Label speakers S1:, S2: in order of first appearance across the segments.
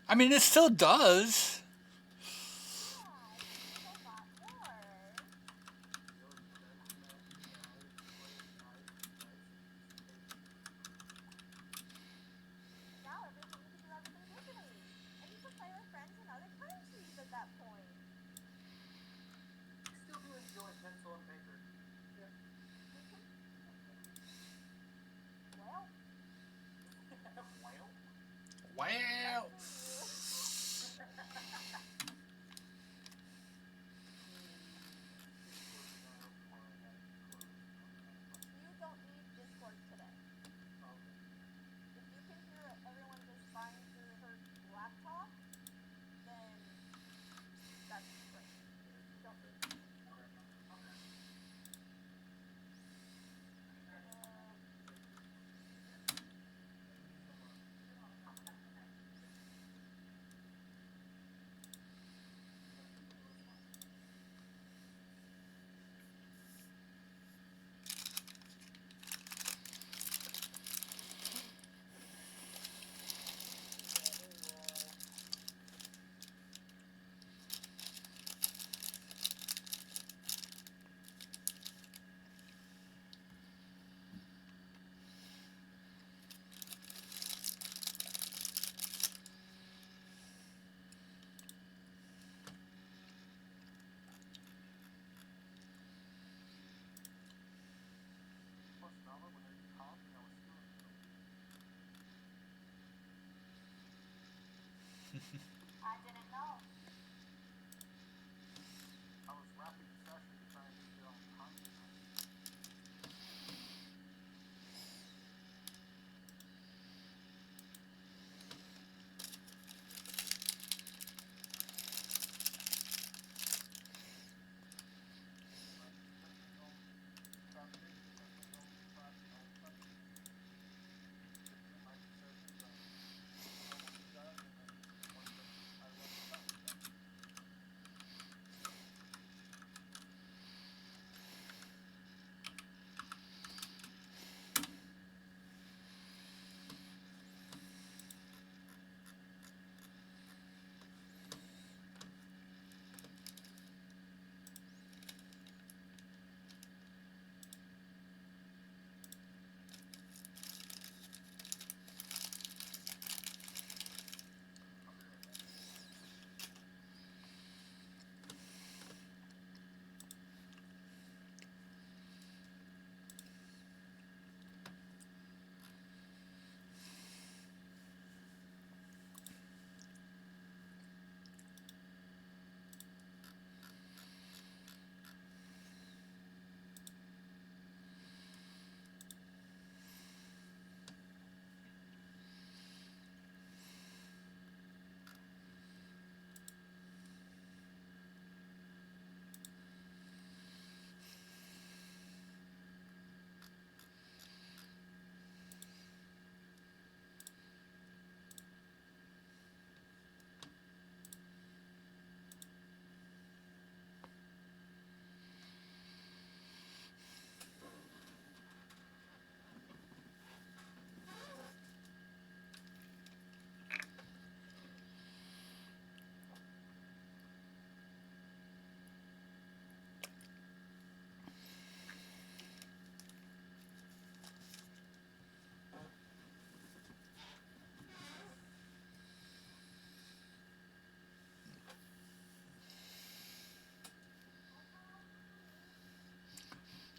S1: I mean, it still does. Wow.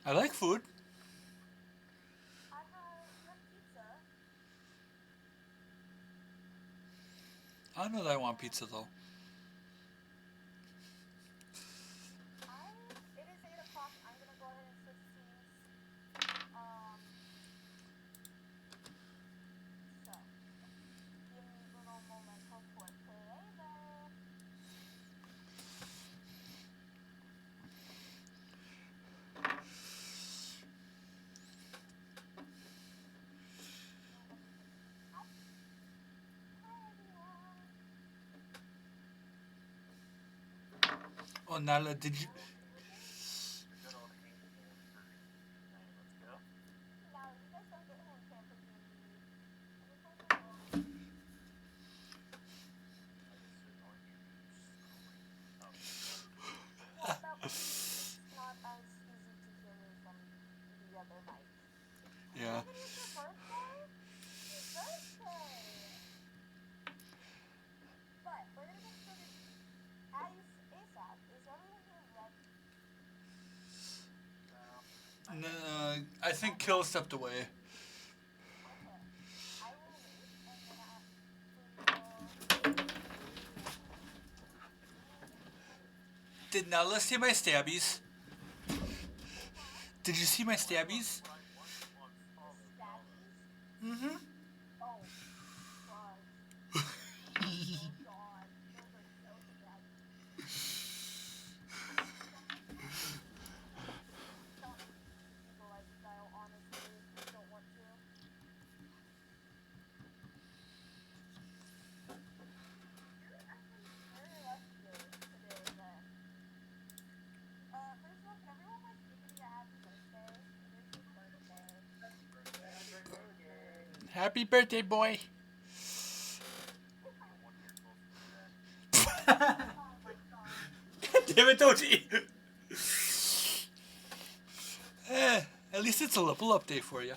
S1: I like food. I don't know that I want pizza though. Nala, did you? Yeah. No, I think Kill stepped away. Did Nala see my stabbies? Did you see my stabbies? Mm-hmm. Happy birthday, boy. Damn it, Doji. At least it's a level update for you.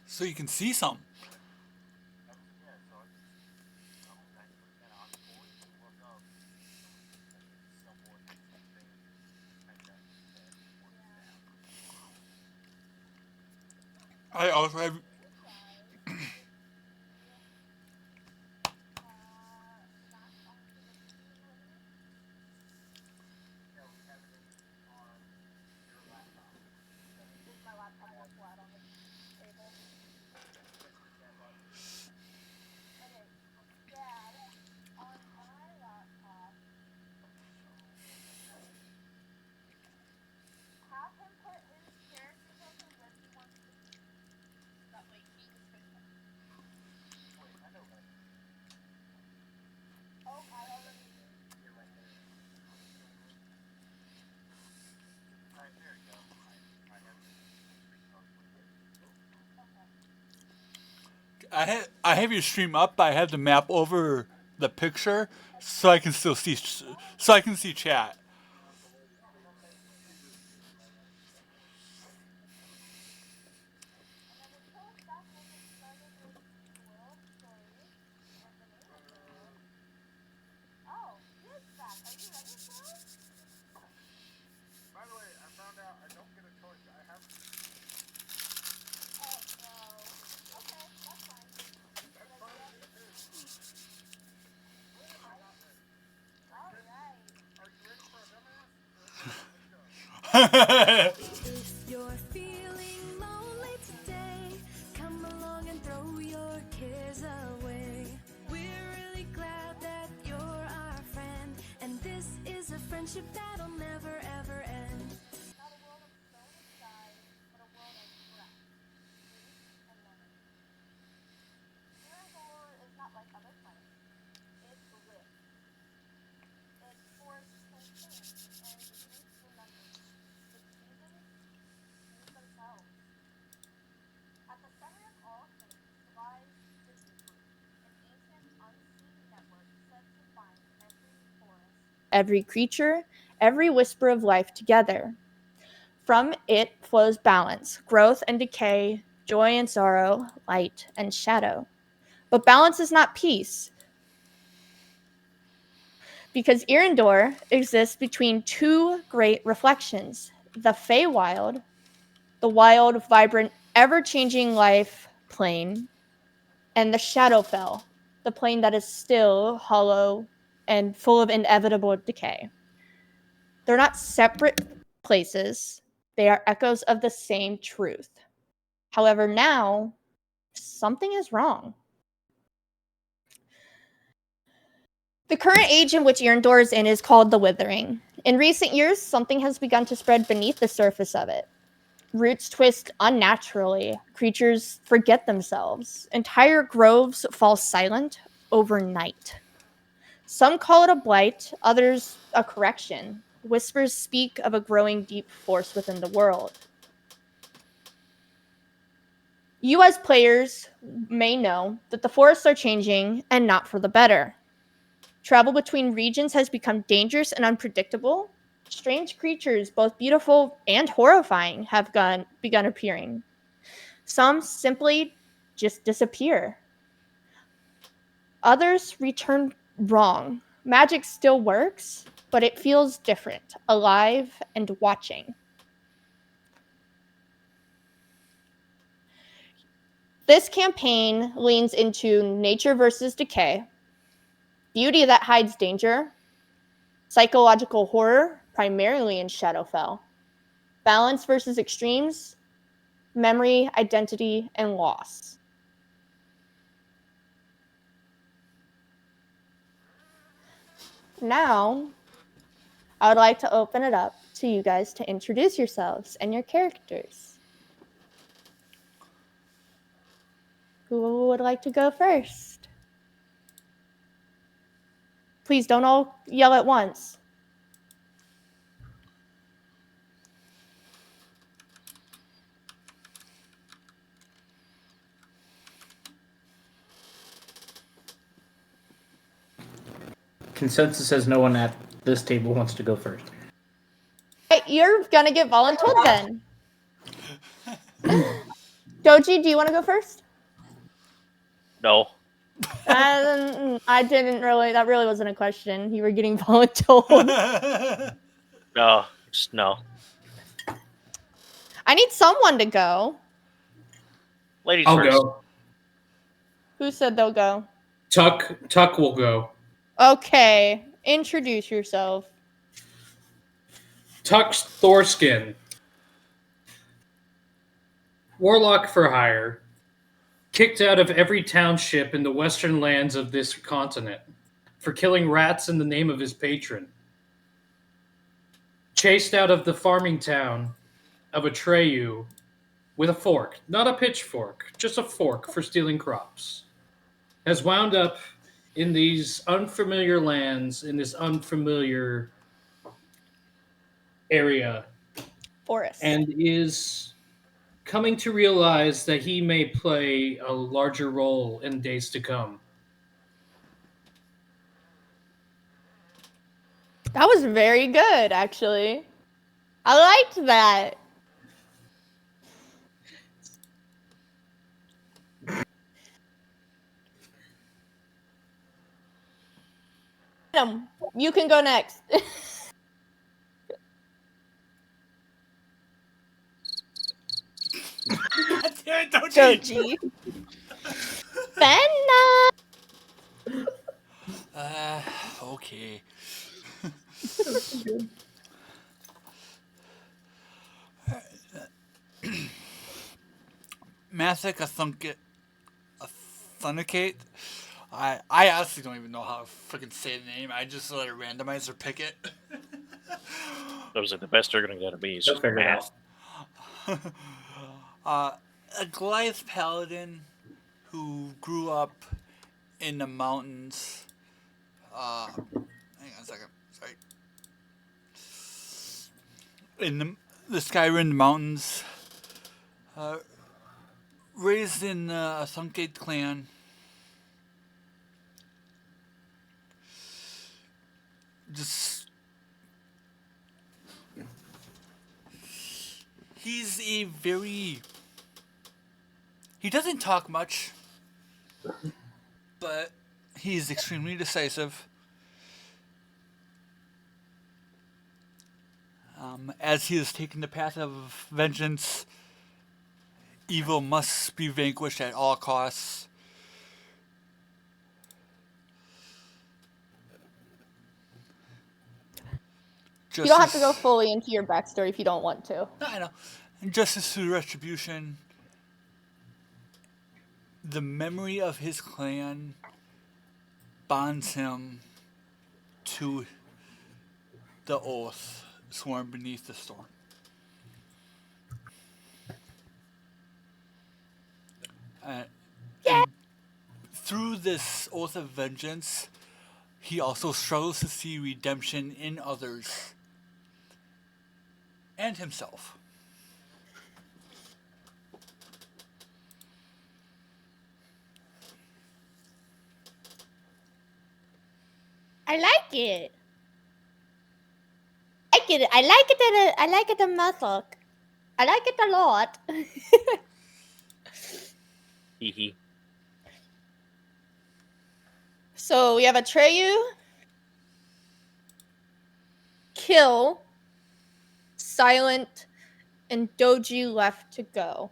S1: So you can see some. I also have. I have your stream up. I have the map over the picture, so I can still see. So I can see chat.
S2: If you're feeling lonely today, come along and throw your cares away. We're really glad that you're our friend, and this is a friendship that'll never ever end.
S3: every creature, every whisper of life together. From it flows balance, growth and decay, joy and sorrow, light and shadow. But balance is not peace, because Irendor exists between two great reflections: the Feywild, the wild, vibrant, ever-changing life plane, and the Shadowfell, the plane that is still, hollow, and full of inevitable decay. They're not separate places, they are echoes of the same truth. However, now, something is wrong. The current age in which Irendor is in is called the Withering. In recent years, something has begun to spread beneath the surface of it. Roots twist unnaturally. Creatures forget themselves. Entire groves fall silent overnight. Some call it a blight, others a correction. Whispers speak of a growing deep force within the world. You, as players, may know that the forests are changing and not for the better. Travel between regions has become dangerous and unpredictable. Strange creatures, both beautiful and horrifying, have begun appearing. Some simply just disappear. Others return wrong. Magic still works, but it feels different, alive and watching. This campaign leans into nature versus decay, beauty that hides danger, psychological horror, primarily in Shadowfell, balance versus extremes, memory, identity, and loss. Now, I would like to open it up to you guys to introduce yourselves and your characters. Who would like to go first? Please don't all yell at once.
S4: Consensus says no one at this table wants to go first.
S3: Hey, you're gonna get voluntold then. Doji, do you want to go first?
S5: No.
S3: I didn't really. That really wasn't a question. You were getting voluntold.
S5: No. Just no.
S3: I need someone to go.
S5: Ladies
S6: I'll
S5: first.
S6: go.
S3: Who said they'll go?
S6: Tuck will go.
S3: Okay, introduce yourself.
S6: Tuck's Thorskin. Warlock for hire. Kicked out of every township in the western lands of this continent for killing rats in the name of his patron. Chased out of the farming town of Atreyu with a fork, not a pitchfork, just a fork for stealing crops. Has wound up in these unfamiliar lands, in this unfamiliar area,
S3: Forrest.
S6: and is coming to realize that he may play a larger role in days to come.
S3: That was very good, actually. I liked that. Adam, you can go next.
S1: Don't
S3: Doji. Fenna.
S1: Okay. Mathic Authenticate. I honestly don't even know how to freaking say the name. I just let a randomizer pick it.
S5: That was like the best they're gonna get to be. Is
S4: They'll
S5: just
S4: figure it
S5: math.
S4: out.
S1: A Goliath paladin who grew up in the mountains. Hang on a second. Sorry. In the Skyrim mountains. Raised in a Thunkate clan. Just He's a very... He doesn't talk much, but he's extremely decisive. As he has taken the path of vengeance, evil must be vanquished at all costs.
S3: You don't have to go fully into your backstory if you don't want to.
S1: No, I know. And justice through retribution. The memory of his clan bonds him to the oath sworn beneath the storm. And through this oath of vengeance, he also struggles to see redemption in others and himself.
S3: I like it. I get it. I like it. I like it a muscle. I like it a lot.
S5: Hee hee.
S3: So we have Atreyu, Kill, Silent, and Doji left to go.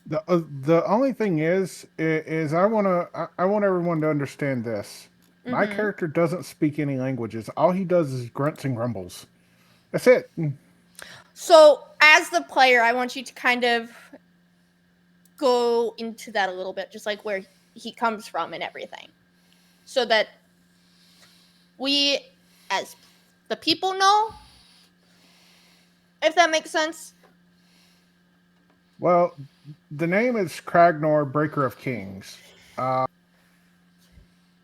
S7: The only thing is I want everyone to understand this. My character doesn't speak any languages. All he does is grunts and grumbles. That's it.
S3: So as the player, I want you to kind of go into that a little bit, just like where he comes from and everything, so that we, as the people, know, if that makes sense.
S7: Well, the name is Kragnor, Breaker of Kings. I'm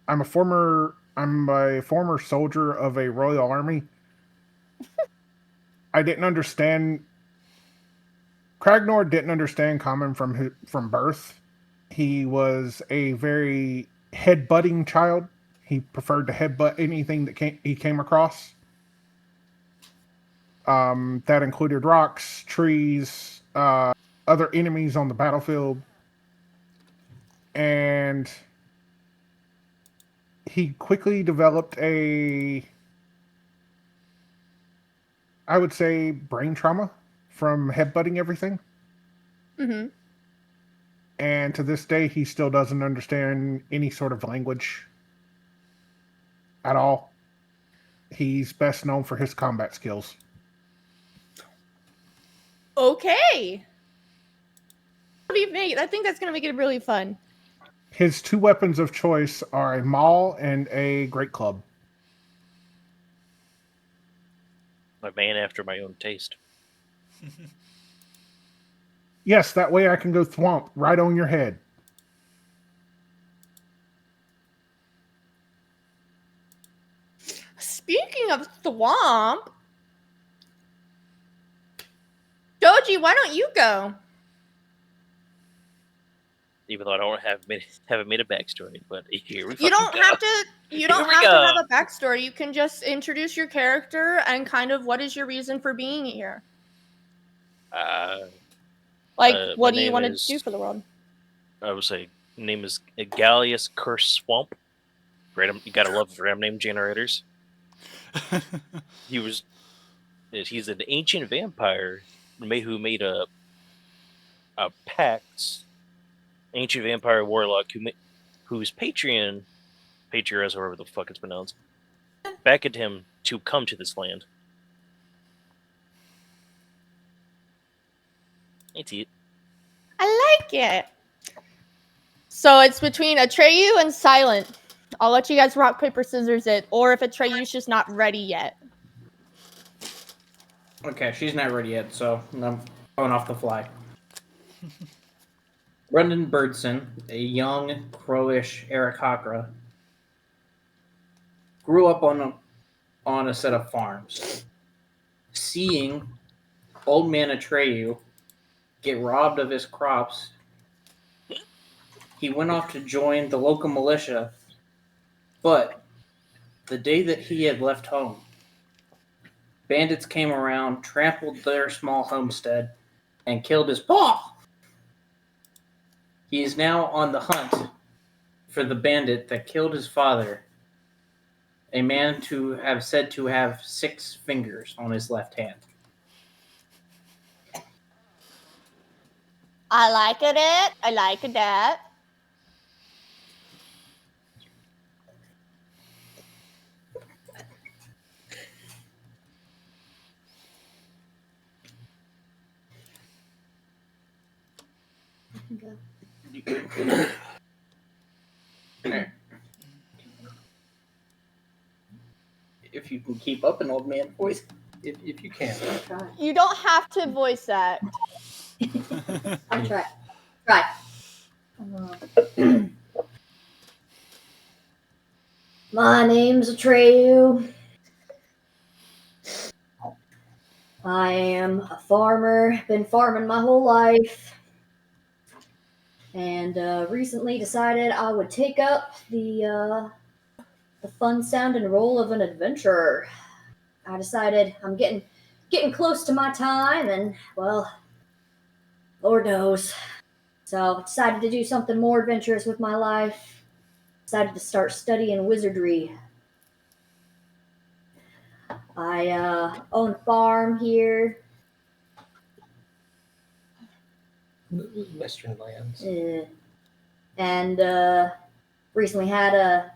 S7: a former soldier of a royal army. I didn't understand. Kragnor didn't understand common from birth. He was a very head-butting child. He preferred to headbutt anything that he came across. That included rocks, trees, other enemies on the battlefield. And he quickly developed I would say, brain trauma from headbutting everything.
S3: Mm-hmm.
S7: And to this day, he still doesn't understand any sort of language at all. He's best known for his combat skills.
S3: Okay. What do you think? I think that's going to make it really fun.
S7: His two weapons of choice are a maul and a great club.
S5: A man after my own taste.
S7: Yes, that way I can go thwomp right on your head.
S3: Speaking of thwomp, Doji, why don't you go?
S5: Even though I don't haven't made a backstory, but here we
S3: You don't
S5: go.
S3: have to. You don't
S5: we
S3: have to
S5: go.
S3: have a backstory. You can just introduce your character and kind of what is your reason for being here. What
S5: my
S3: do you
S5: name
S3: want to
S5: is-
S3: do for the world?
S5: I would say name is Gallius Curse Swamp. Random, you gotta love random name generators. He's an ancient vampire who made a pact. Ancient vampire warlock whose Patreon, however the fuck it's pronounced, beckoned him to come to this land. That's it.
S3: I like it. So it's between Atreyu and Silent. I'll let you guys rock, paper, scissors it, or if Atreyu's just not ready yet.
S4: Okay, she's not ready yet, so I'm going off the fly. Brendan Birdson, a young, crowish Aarakocra, grew up on a set of farms. Seeing old man Atreyu get robbed of his crops, he went off to join the local militia, but the day that he had left home, Bandits came around, trampled their small homestead, and killed his paw. He is now on the hunt for the bandit that killed his father, a man to have said to have 6 fingers on his left hand.
S3: I like it. I like that.
S4: If you can keep up an old man voice, if you can.
S3: You don't have to voice that.
S8: I'll try. Right. My name's Atreyu. I am a farmer. Been farming my whole life. And recently decided I would take up the fun-sounding role of an adventurer. I decided I'm getting close to my time, and, well, Lord knows. So I decided to do something more adventurous with my life. Decided to start studying wizardry. I own a farm here.
S4: Western lands.
S8: And recently had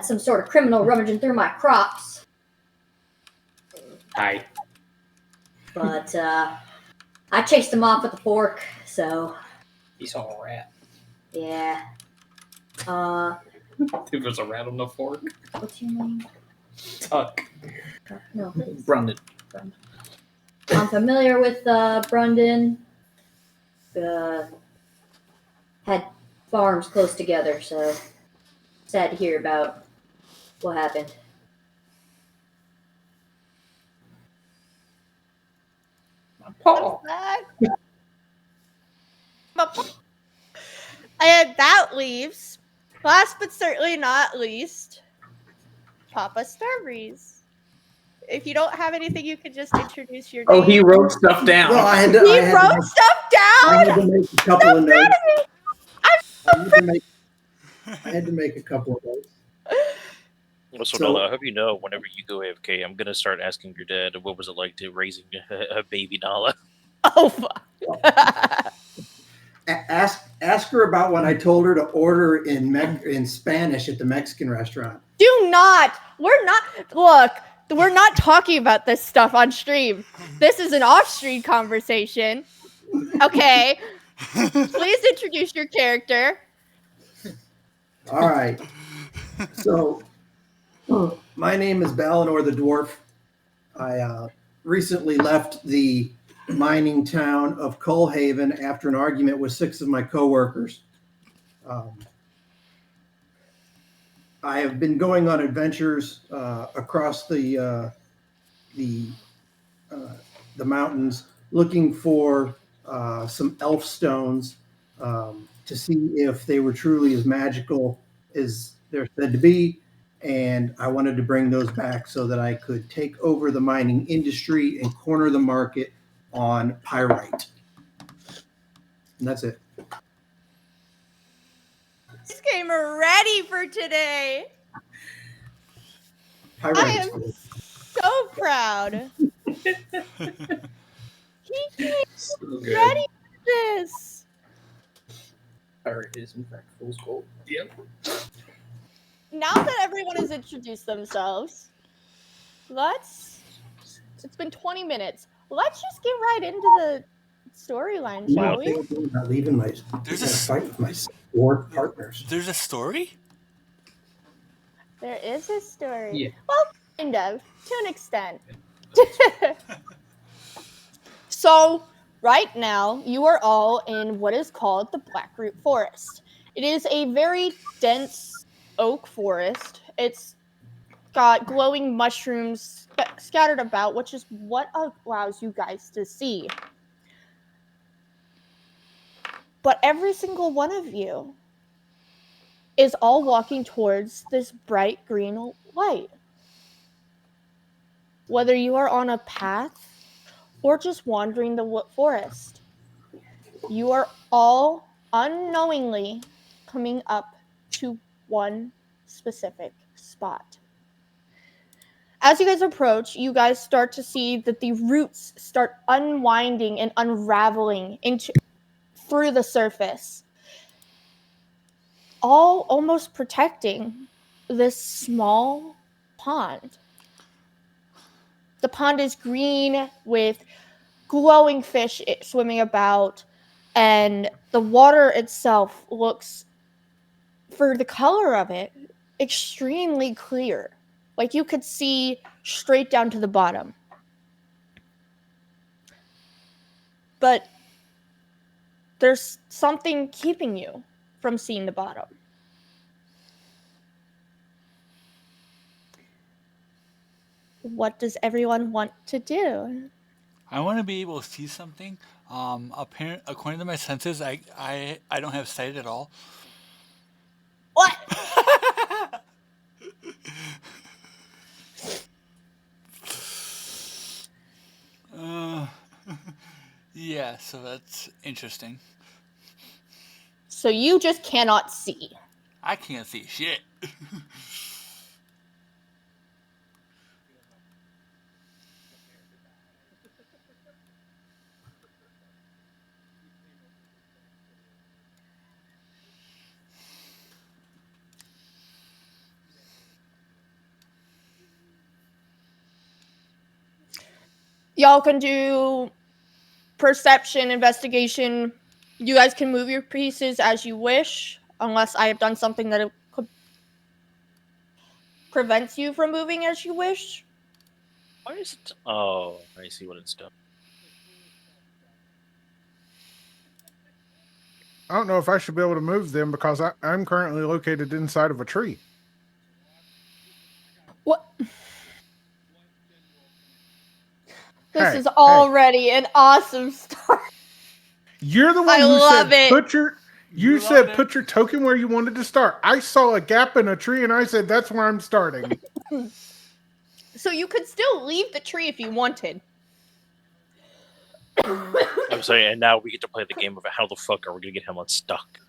S8: some sort of criminal rummaging through my crops.
S4: Hi.
S8: But I chased him off with a fork, so
S4: He saw a rat.
S8: yeah.
S6: If there's a rat on the fork.
S8: What's your name?
S6: Tuck.
S8: No.
S4: Brundon.
S8: I'm familiar with Brundon. Had farms close together, so sad to hear about what happened.
S4: Paul.
S3: And that leaves, last but certainly not least, Papa Starbreeze. If you don't have anything, you could just introduce your name.
S4: Oh, he wrote stuff down.
S9: Well, I had to,
S3: He
S9: I had
S3: wrote
S9: to,
S3: stuff
S9: I had
S3: down.
S9: to make a couple of notes.
S3: I'm
S9: I had to make a couple of notes.
S5: So,
S9: So-
S5: Nala, I hope you know whenever you go AFK, I'm gonna start asking your dad what was it like to raising a baby Nala.
S3: Oh fuck.
S9: Ask her about when I told her to order in Spanish at the Mexican restaurant.
S3: Do not. We're not. Look, we're not talking about this stuff on stream. This is an off-stream conversation. Okay. Please introduce your character.
S9: All right. So, my name is Balinor the Dwarf. I recently left the mining town of Coalhaven after an argument with 6 of my coworkers. I have been going on adventures across the mountains, looking for some elf stones to see if they were truly as magical as they're said to be. And I wanted to bring those back so that I could take over the mining industry and corner the market on pyrite. And that's it.
S3: This came ready for today.
S9: Pyrite.
S3: I am so proud. He came
S6: So good.
S3: ready for this.
S4: Pirate is in fact fool's gold.
S6: Yep.
S3: Now that everyone has introduced themselves, it's been 20 minutes. Let's just get right into the storyline, shall we?
S9: I'm not leaving my.
S1: There's
S9: I'm
S1: a
S9: gonna fight with my war partners.
S1: There's a story?
S3: There is a story.
S6: Yeah.
S3: Well, kind of, to an extent. So, right now, you are all in what is called the Blackroot Forest. It is a very dense oak forest. It's got glowing mushrooms scattered about, which is what allows you guys to see. But every single one of you is all walking towards this bright green light. Whether you are on a path or just wandering the forest, you are all unknowingly coming up to one specific spot. As you guys approach, you guys start to see that the roots start unwinding and unraveling through the surface, all almost protecting this small pond. The pond is green with glowing fish swimming about, and the water itself looks, for the color of it, extremely clear. Like you could see straight down to the bottom. But there's something keeping you from seeing the bottom. What does everyone want to do?
S1: I want to be able to see something. According to my senses, I don't have sight at all.
S3: What?
S1: Yeah, so that's interesting.
S3: So you just cannot see.
S1: I can't see shit.
S3: Y'all can do perception, investigation. You guys can move your pieces as you wish, unless I have done something that prevents you from moving as you wish.
S5: Why is it? Oh, I see what it's done.
S7: I don't know if I should be able to move them because I'm currently located inside of a tree.
S3: What? This is already an awesome start.
S7: You're the one
S3: I
S7: who
S3: love
S7: said
S3: it.
S7: you said put your token where you wanted to start. I saw a gap in a tree and I said that's where I'm starting.
S3: So you could still leave the tree if you wanted.
S5: I'm sorry, and now we get to play the game of how the fuck are we gonna get him unstuck?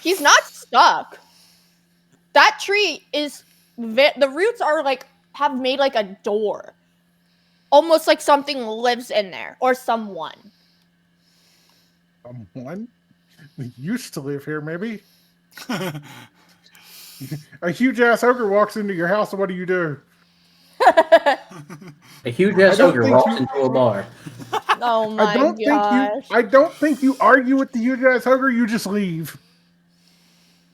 S3: He's not stuck. That tree is the roots are have made like a door. Almost like something lives in there, or someone.
S7: Someone used to live here, maybe. A huge ass ogre walks into your house, and what do you do?
S4: A huge ass ogre walks into a bar.
S3: Oh my gosh.
S7: I don't think you argue with the huge ass ogre, you just leave.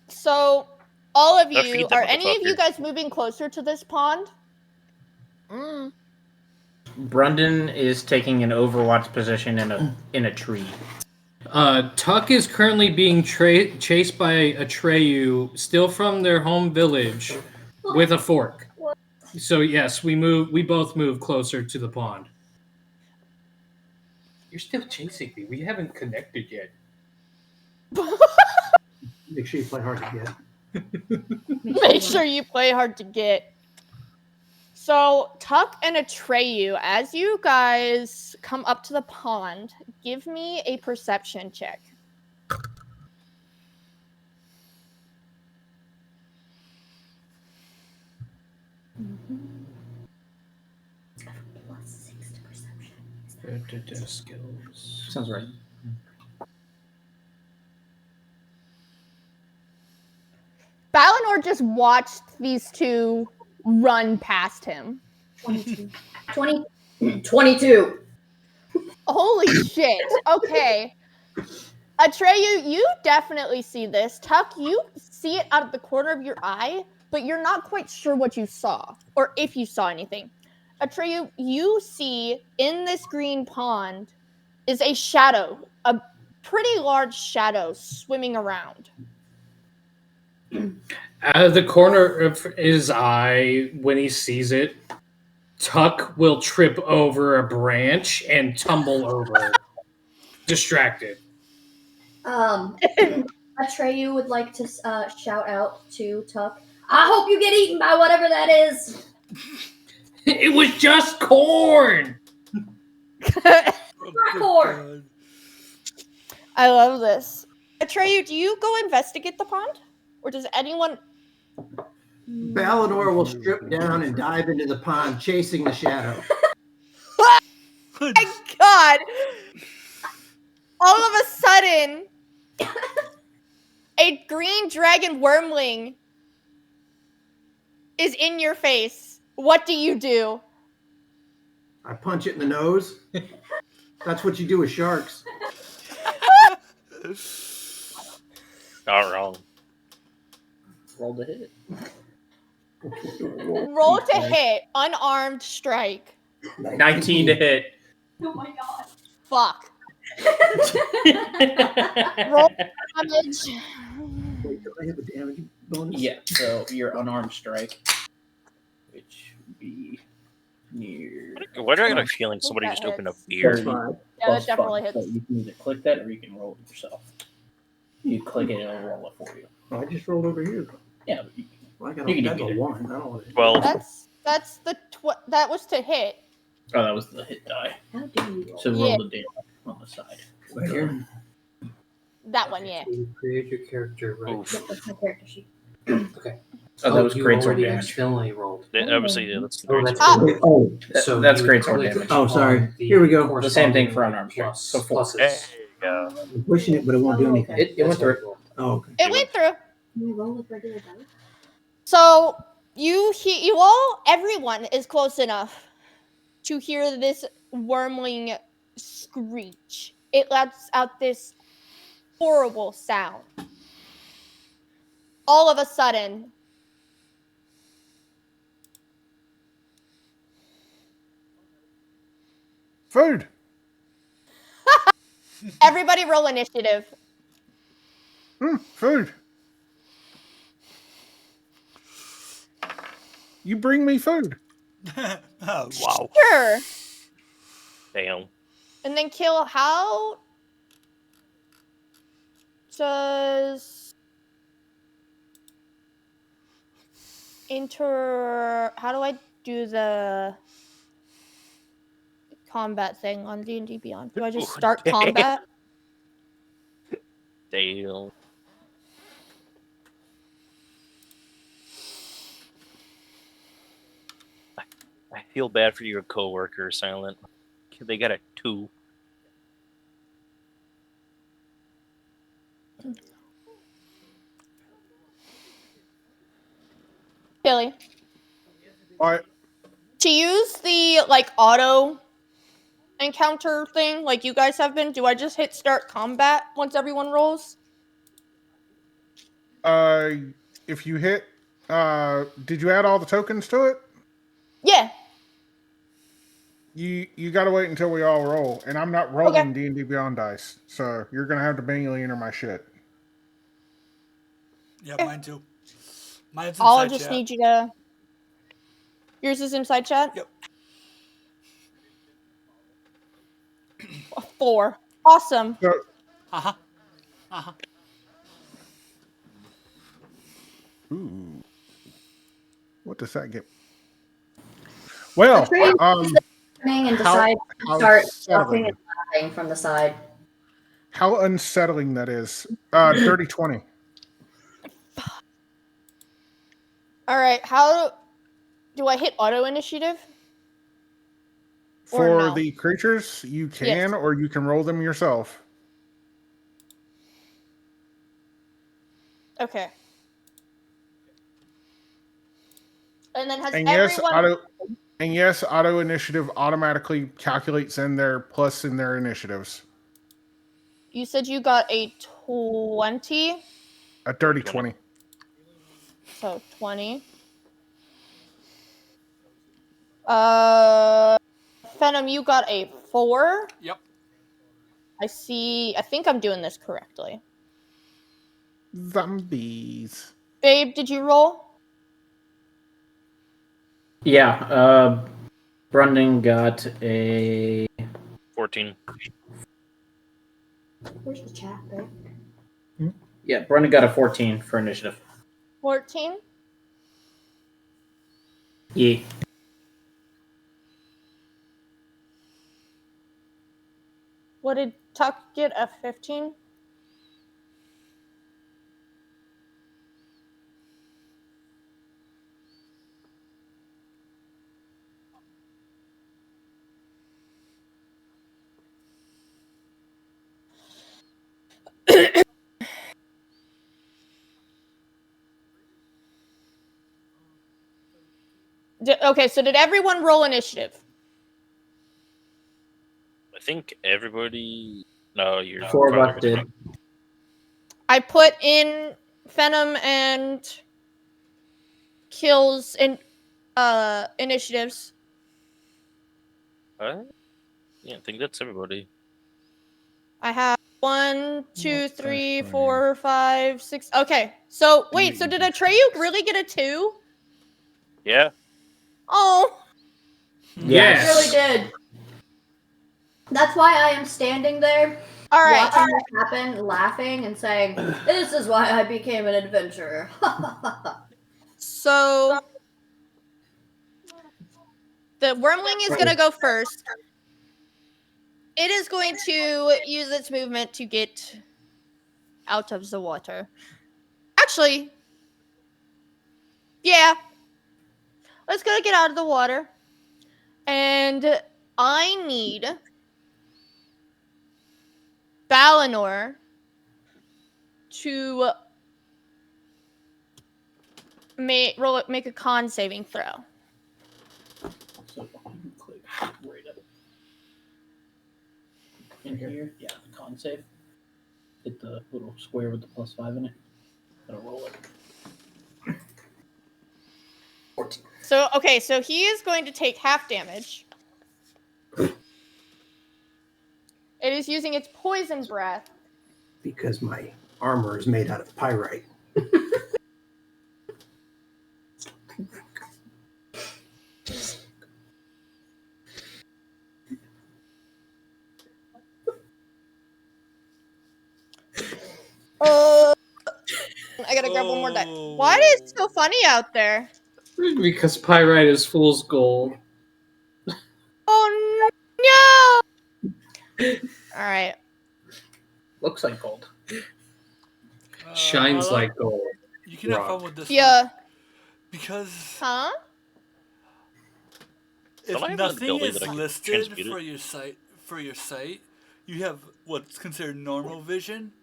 S3: So, all of
S5: Don't
S3: you,
S5: feed that
S3: are any of you
S5: motherfucker.
S3: guys moving closer to this pond?
S4: Brundon is taking an overwatch position in a tree.
S6: Tuck is currently being chased by Atreyu, still from their home village, with a fork. So yes, we both move closer to the pond. You're still chasing me. We haven't connected yet.
S9: Make sure you play hard to get.
S3: Make sure you play hard to get. So, Tuck and Atreyu, as you guys come up to the pond, give me a perception check.
S8: +6 to perception.
S6: Skills.
S4: Sounds right.
S3: Balinor just watched these two run past him.
S8: 22.
S3: Holy shit. Okay. Atreyu, you definitely see this. Tuck, you see it out of the corner of your eye, but you're not quite sure what you saw, or if you saw anything. Atreyu, you see in this green pond is a shadow, a pretty large shadow swimming around.
S6: Out of the corner of his eye, when he sees it, Tuck will trip over a branch and tumble over, distracted.
S8: Atreyu would like to shout out to Tuck, I hope you get eaten by whatever that is.
S6: It was just corn.
S8: Corn.
S3: I love this. Atreyu, do you go investigate the pond? Or does anyone...
S9: Balinor will strip down and dive into the pond, chasing the shadow.
S3: My God! All of a sudden, a green dragon wormling is in your face. What do you do?
S9: I punch it in the nose. That's what you do with sharks.
S5: Not wrong.
S4: Roll to hit.
S3: Roll to hit, unarmed strike.
S4: 19 to hit.
S8: Oh my god.
S3: Fuck. Roll damage.
S9: Wait, do I have a damage bonus?
S4: Yeah, so your unarmed strike, which would be near.
S5: Why do I get a feeling somebody
S3: that
S5: just opened a
S3: hits.
S5: beer?
S9: Plus 5.
S3: Yeah,
S4: plus
S3: that definitely
S4: 5. So
S3: hits.
S4: you can either click that or you can roll it yourself. You click it and it'll roll it for you.
S9: Oh, I just rolled over here.
S4: Yeah, but you,
S9: Well, I got
S4: You can
S9: that's
S4: get
S9: a
S4: it.
S9: 1. I don't want it.
S5: Well,
S3: That's the that was to hit.
S4: oh, that was the hit die.
S8: How do you roll?
S4: So
S3: Yeah.
S4: roll the damage on the side.
S9: Right here.
S3: That one, yeah.
S6: You create your character, right?
S5: oof.
S8: Yep, that's my character sheet.
S6: Okay.
S4: Oh, that was
S6: you
S4: great sword
S6: already
S4: damage.
S6: accidentally rolled.
S5: Obviously, yeah, that's the
S6: Oh,
S5: great
S6: that's
S5: sword.
S6: good.
S9: Oh,
S6: So
S4: That's
S6: you
S4: great sword
S6: click
S4: damage.
S9: Oh, sorry.
S6: on the
S9: Here we go.
S4: The same thing for
S6: corresponding
S4: unarmed strike.
S6: plus-
S4: So 4.
S6: pluses.
S5: There you go.
S9: I'm pushing it, but it won't do
S8: Oh,
S9: anything.
S8: okay.
S4: It went
S6: That's
S4: through.
S6: what I rolled.
S9: Oh, okay.
S3: It went through.
S8: Can we roll with regular dice?
S3: So you all, everyone is close enough to hear this wormling screech. It lets out this horrible sound. All of a sudden,
S7: Food.
S3: everybody roll initiative.
S7: Food. You bring me food.
S1: Oh, wow.
S3: Sure.
S5: Damn.
S3: And then kill. How does how do I do the combat thing on D&D Beyond? Do I just start
S5: Damn.
S3: combat?
S5: Damn. I feel bad for your coworker, Silent. They got a 2.
S3: Billy.
S7: What?
S3: To use the like auto encounter thing like you guys have been, do I just hit start combat once everyone rolls?
S7: If you hit, did you add all the tokens to it?
S3: Yeah.
S7: You got to wait until we all roll, and I'm not rolling D&D Beyond dice, so you're gonna have to manually enter my shit.
S1: Yeah, mine too. Mine's
S3: I'll
S1: inside
S3: just
S1: chat.
S3: need you to. Yours is inside chat?
S1: Yep.
S3: 4. Awesome.
S7: So,
S1: Uh-huh. Uh-huh.
S7: ooh, what does that get? Well,
S8: And
S7: How-
S8: decide
S7: how
S8: to start
S7: settling.
S8: laughing and laughing from the side.
S7: how unsettling that is. Dirty 20.
S3: All right. How do I hit auto initiative? Or
S7: For
S3: no?
S7: the creatures, you can,
S3: Yes.
S7: or you can roll them yourself.
S3: Okay. And then has
S7: And
S3: everyone
S7: yes, auto initiative automatically calculates in their plus in their initiatives.
S3: You said you got a 20,
S7: A dirty 20.
S3: so 20. Phenom, you got a 4.
S1: Yep.
S3: I think I'm doing this correctly.
S7: Zombies.
S3: Babe, did you roll?
S4: Yeah, Brundon got a
S5: 14.
S8: Where's the chat, babe?
S4: Yeah, Brundon got a 14 for initiative.
S3: 14?
S4: Yeah.
S3: What did Tuck get? A 15? Okay, so did everyone roll initiative?
S5: I think everybody. No, you're
S4: Four of
S5: farther
S4: us did.
S5: back.
S3: I put in Phenom and Kills in initiatives.
S5: Yeah, I think that's everybody.
S3: I have 1, 2, 3, 4, 5, 6. Okay, so wait, so did Atreyu really get a 2?
S5: Yeah.
S3: Oh,
S6: Yes.
S8: Really did. That's why I am standing there
S3: all right.
S8: watching this happen, laughing and saying, "This is why I became an adventurer."
S3: So the wormling is going to go first. It is going to use its movement to get out of the water. Actually, yeah. It's going to get out of the water. And I need Balinor to make a con saving throw.
S4: So you click right up in here. Yeah, the con save. Hit the little square with the +5 in it. Gotta roll it. 14.
S3: So, okay, so he is going to take half damage. It is using its poison breath.
S9: Because my armor is made out of pyrite.
S3: I gotta grab one more die. Why is it so funny out there?
S6: Because pyrite is fool's gold.
S3: Oh no! All right.
S4: Looks like gold.
S6: Shines
S1: Ella,
S6: like gold.
S1: You can have
S6: Rock.
S1: fun with this one.
S3: Yeah.
S1: Because
S3: Huh?
S1: if
S5: Don't I have an
S1: nothing
S5: ability
S1: is
S5: that I can
S1: listed
S5: transmute it?
S1: for your site, you have what's considered normal vision.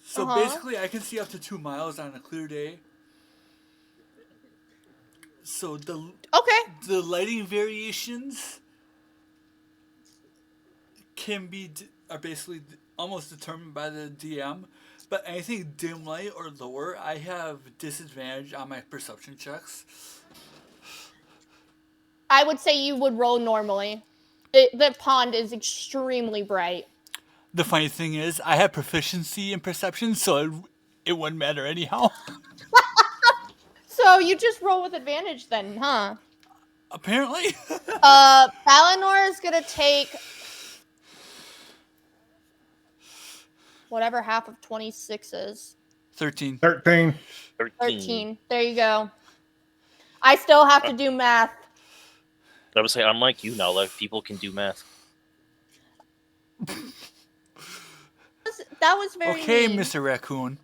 S1: So basically, I can see up to 2 miles on a clear day. So the lighting variations are basically almost determined by the DM. But anything dim light or lower, I have disadvantage on my perception checks.
S3: I would say you would roll normally. The pond is extremely bright.
S1: The funny thing is, I have proficiency in perception, so it wouldn't matter anyhow.
S3: So you just roll with advantage then, huh?
S1: Apparently.
S3: Balinor is gonna take whatever half of 26 is.
S1: 13.
S7: 13.
S3: 13. There you go. I still have to do math.
S5: I would say, unlike you now, like people can do math.
S3: That was very
S1: Okay,
S3: mean.
S1: Mr. Raccoon.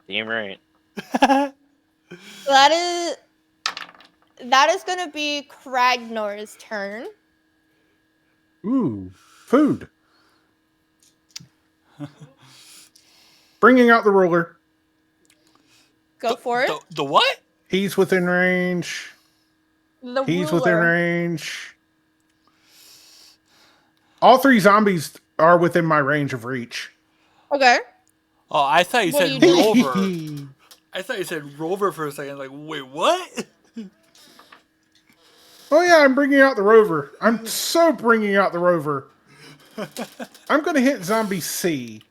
S5: Damn right.
S3: That is gonna be Kragnor's turn.
S7: Ooh, food. Bringing out the ruler.
S3: Go for it.
S1: The what?
S7: He's within range. He's within range. All 3 zombies are within my range of reach.
S3: Okay.
S1: Oh, I thought you
S3: What
S1: said
S3: do you do?
S1: Rover. I thought you said Rover for a second. Like, wait, what?
S7: Oh yeah, I'm bringing out the rover. I'm so bringing out the rover. I'm going to hit zombie C.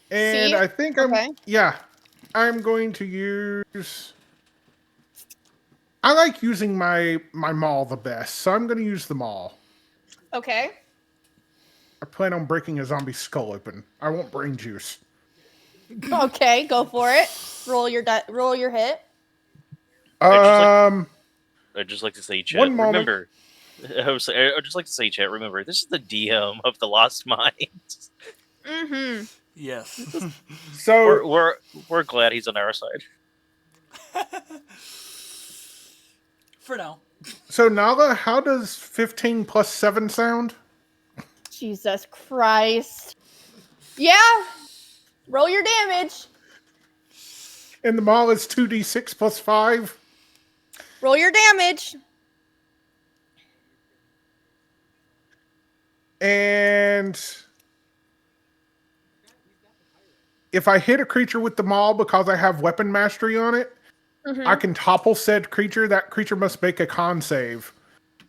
S7: And
S3: C?
S7: I think I'm going to use... I like using my maul the best, so I'm going to use the maul.
S3: Okay.
S7: I plan on breaking a zombie skull open. I want brain juice.
S3: Okay, go for it. Roll your hit.
S5: I'd just like to say, Chad,
S7: one moment.
S5: remember, I'd just like to say, chat, remember, this is the DM of the Lost Mines.
S3: Mm-hmm.
S1: Yes.
S7: So
S5: We're glad he's on our side.
S1: For now.
S7: so Nala, how does 15 plus 7 sound?
S3: Jesus Christ. Yeah. Roll your damage.
S7: And the mall is 2d6 plus 5.
S3: Roll your damage.
S7: And if I hit a creature with the maul because I have weapon mastery on it,
S3: Mhm.
S7: I can topple said creature. That creature must make a con save.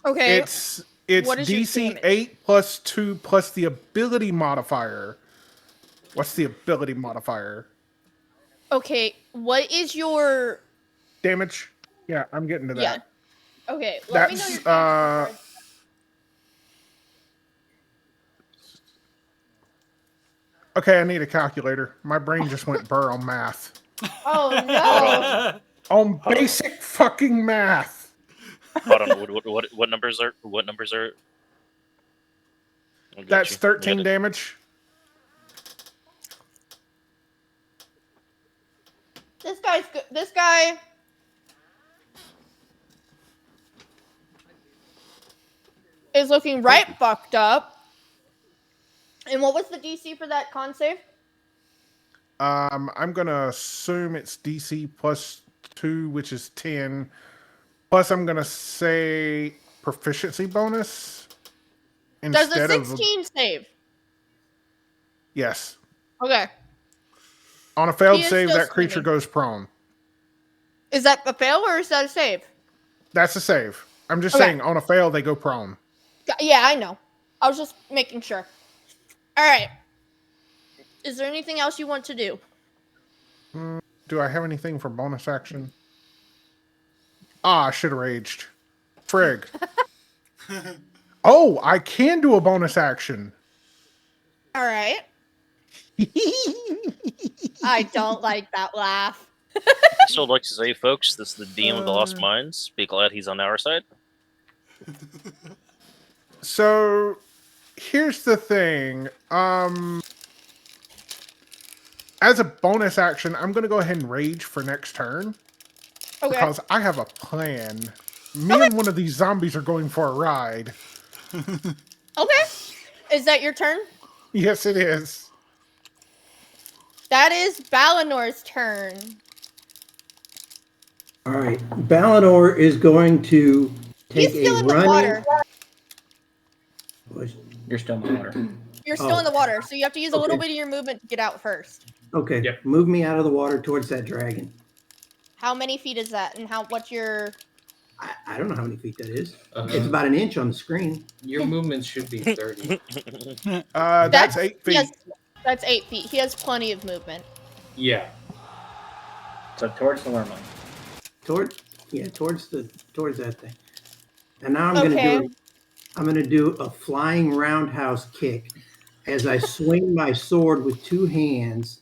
S3: Okay.
S7: It's
S3: what is your
S7: DC
S3: damage?
S7: 8 plus 2 plus the ability modifier. What's the ability modifier?
S3: Okay. What is your
S7: Damage? Yeah, I'm getting to
S3: Yeah.
S7: that.
S3: Okay. Let me know your
S7: That's
S3: damage first.
S7: okay, I need a calculator. My brain just went burr on math.
S3: Oh
S5: Hold
S3: no.
S5: on.
S7: On basic fucking math.
S5: Hold on. What numbers are? What numbers are? I got
S7: That's
S5: you.
S7: 13
S5: I got
S7: damage.
S3: This guy's good. This guy is looking right fucked up. And what was the DC for that con save?
S7: I'm gonna assume it's DC plus 2, which is 10. Plus, I'm gonna say proficiency bonus
S3: Does the
S7: instead of
S3: 16 save?
S7: yes.
S3: Okay.
S7: On a failed
S3: He is
S7: save,
S3: still
S7: that creature
S3: swinging.
S7: goes prone.
S3: Is that a fail or is that a save?
S7: That's a save. I'm just
S3: Okay.
S7: saying, on a fail, they go prone.
S3: Yeah, I know. I was just making sure. All right. Is there anything else you want to do?
S7: Do I have anything for bonus action? Ah, I should have raged. Frig. Oh, I can do a bonus action.
S3: All right. I don't like that laugh.
S5: I still like to say, folks, this is the DM of the Lost Mines. Be glad he's on our side.
S7: So, here's the thing. As a bonus action, I'm going to go ahead and rage for next turn.
S3: Okay.
S7: Because I have a plan. Me and one of these zombies are going for a ride.
S3: Okay. Is that your turn?
S7: Yes, it is.
S3: That is Balinor's turn.
S9: All right. Balinor is going to take
S3: He's still
S9: a
S3: in the
S9: running.
S3: water.
S4: You're still in the water.
S3: You're still
S9: Oh.
S3: in the water, so you have to use a little
S9: Okay.
S3: bit of your movement to get out first.
S9: Okay.
S6: Yep.
S9: Move me out of the water towards that dragon.
S3: How many feet is that, and what's your?
S9: I don't know how many feet that is.
S6: Uh,
S9: It's about an inch on the screen.
S6: Your movement should be 30.
S7: That's 8 feet.
S3: Yes, that's 8 feet. He has plenty of movement.
S6: Yeah.
S4: So towards the worm.
S9: Towards that thing. And now
S3: Okay.
S9: I'm gonna do a flying roundhouse kick as I swing my sword with two hands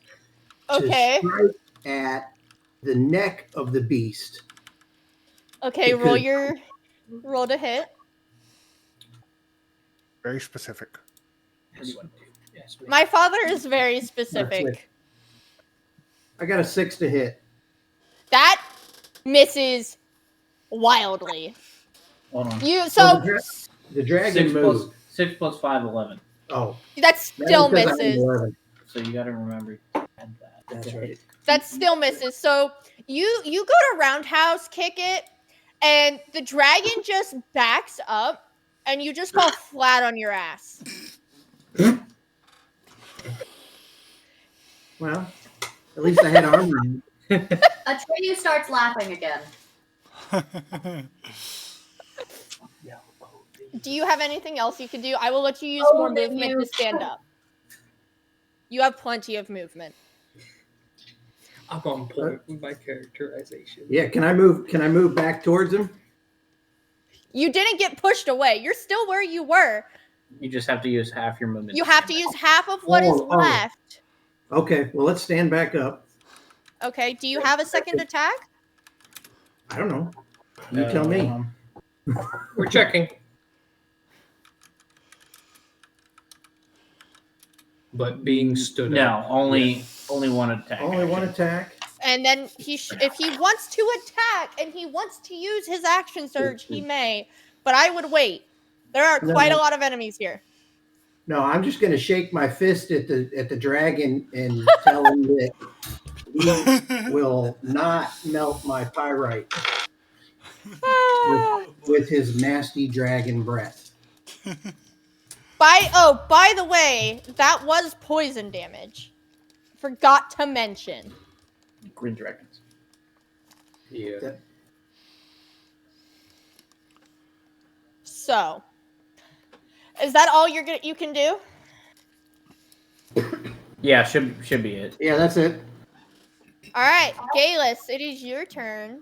S3: Okay.
S9: to strike at the neck of the beast.
S3: Okay. Roll to hit.
S7: Very specific.
S3: My father is very specific.
S9: I got a 6 to hit.
S3: That misses wildly.
S4: Hold on.
S9: The dragon
S4: 6
S9: moved.
S4: plus 5, 11.
S9: Oh,
S3: That still
S9: that was because I had
S3: misses.
S9: 11.
S4: So you got to remember to add that.
S9: That's right.
S3: That still misses. So you go to roundhouse kick it, and the dragon just backs up, and you just fall flat on your ass.
S9: Well, at least I had armor.
S8: Atreyu starts laughing again.
S3: Do you have anything else you can do? I will let you use
S8: Oh,
S3: more
S8: thank
S3: movement
S8: you.
S3: to stand up. You have plenty of movement.
S6: I'm on point with my characterization.
S9: Yeah, can I move back towards him?
S3: You didn't get pushed away. You're still where you were.
S4: You just have to use half your movement.
S3: You have to use half of what is
S9: Oh.
S3: left.
S9: Okay, well let's stand back up.
S3: Okay. Do you have a second attack?
S9: I don't know. You tell me.
S6: We're checking. but being stood
S4: No,
S6: up.
S4: only one attack.
S9: Only one
S4: action.
S9: attack.
S3: And then if he wants to attack and he wants to use his action surge, he may. But I would wait. There are
S9: No.
S3: quite a lot of enemies here.
S9: No, I'm just going to shake my fist at the dragon and tell him that he will not melt my pyrite with his nasty dragon breath.
S3: By the way, that was poison damage. Forgot to mention.
S4: Green dragons.
S6: Yeah.
S3: So, is that all you can do?
S4: Yeah, should be it.
S9: Yeah, that's it.
S3: All right, Galus, it is your turn.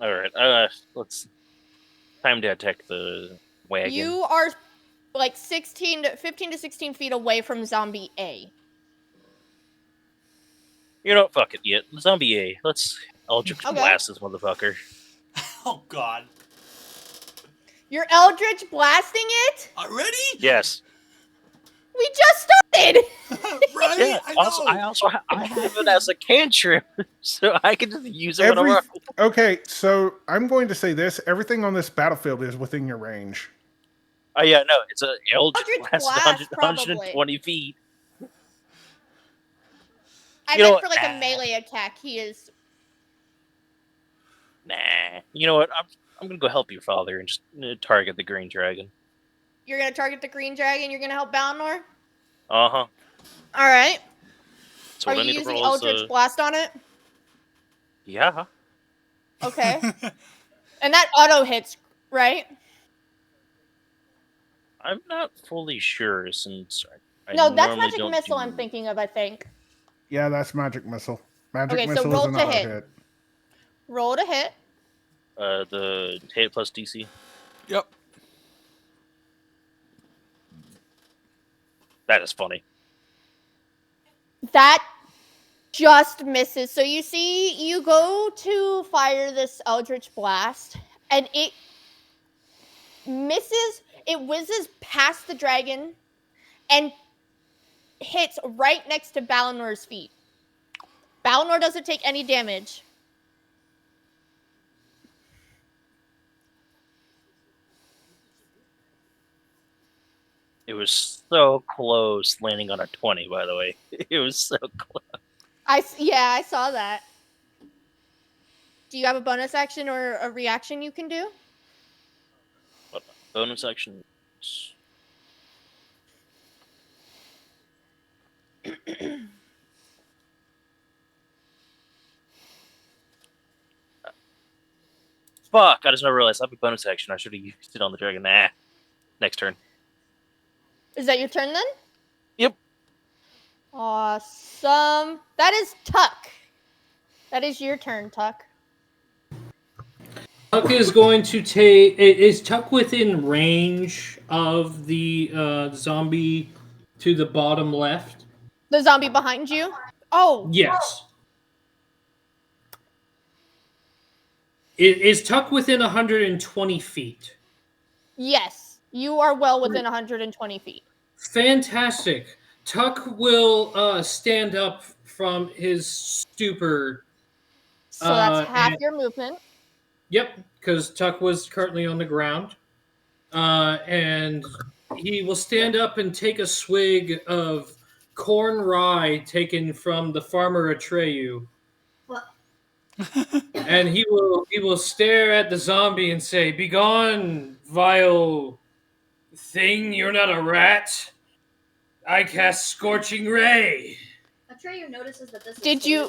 S5: All right. Let's. Time to attack the wagon.
S3: You are like 15 to 16 feet away from zombie A.
S5: You know what? Fuck it. Yeah, zombie A. Let's Eldritch
S3: Okay.
S5: Blast this motherfucker.
S1: Oh God!
S3: You're Eldritch blasting it?
S1: Already?
S5: Yes.
S3: We just started.
S1: Right?
S5: Yeah.
S1: I know.
S5: I have it as a cantrip, so I can just use it whenever.
S7: Okay, so I'm going to say this: everything on this battlefield is within your range.
S5: Oh yeah, no, it's a Eldritch
S3: Eldritch
S5: Blast,
S3: Blast,
S5: 120 feet.
S3: I
S5: You know
S3: meant for
S5: what?
S3: like a melee attack. He is.
S5: Nah. You know what? I'm gonna go help your father and just target the green dragon.
S3: You're gonna target the green dragon. You're gonna help Balnor.
S5: Uh huh.
S3: All right.
S5: So
S3: Are
S5: what I
S3: you
S5: need to
S3: using
S5: roll is
S3: Eldritch Blast on it?
S5: yeah.
S3: Okay. And that auto hits, right?
S5: I'm not fully sure since I
S3: No, that's
S5: normally
S3: magic
S5: don't
S3: missile.
S5: do-
S3: I'm thinking of. I think.
S7: Yeah, that's magic missile. Magic
S3: Okay, so
S7: missile
S3: roll
S7: is an
S3: to
S7: auto
S3: hit.
S7: hit.
S3: Roll to hit.
S5: The hit plus DC.
S1: Yep.
S5: That is funny.
S3: That just misses. So you see, you go to fire this Eldritch Blast, and it misses. It whizzes past the dragon and hits right next to Balnor's feet. Balnor doesn't take any damage.
S5: It was so close landing on a 20, by the way. It was so close.
S3: I saw that. Do you have a bonus action or a reaction you can do?
S5: What bonus action? Fuck, I just now realized I have a bonus action. I should have used it on the dragon. Nah. Next turn.
S3: Is that your turn then?
S5: Yep.
S3: Awesome. That is Tuck. That is your turn, Tuck.
S6: Tuck is going to take. Is Tuck within range of the zombie to the bottom left?
S3: The zombie behind you? Oh.
S6: Yes. Is Tuck within 120 feet?
S3: Yes. You are well within 120 feet.
S6: Fantastic. Tuck will stand up from his stupor.
S3: So that's half
S6: and-
S3: your movement.
S6: Yep, because Tuck was currently on the ground. And he will stand up and take a swig of corn rye taken from the farmer Atreyu.
S8: What?
S6: And he will stare at the zombie and say, "Begone, vile thing, you're not a rat. I cast Scorching Ray."
S8: Atreyu notices that this
S3: Did
S8: is
S3: you...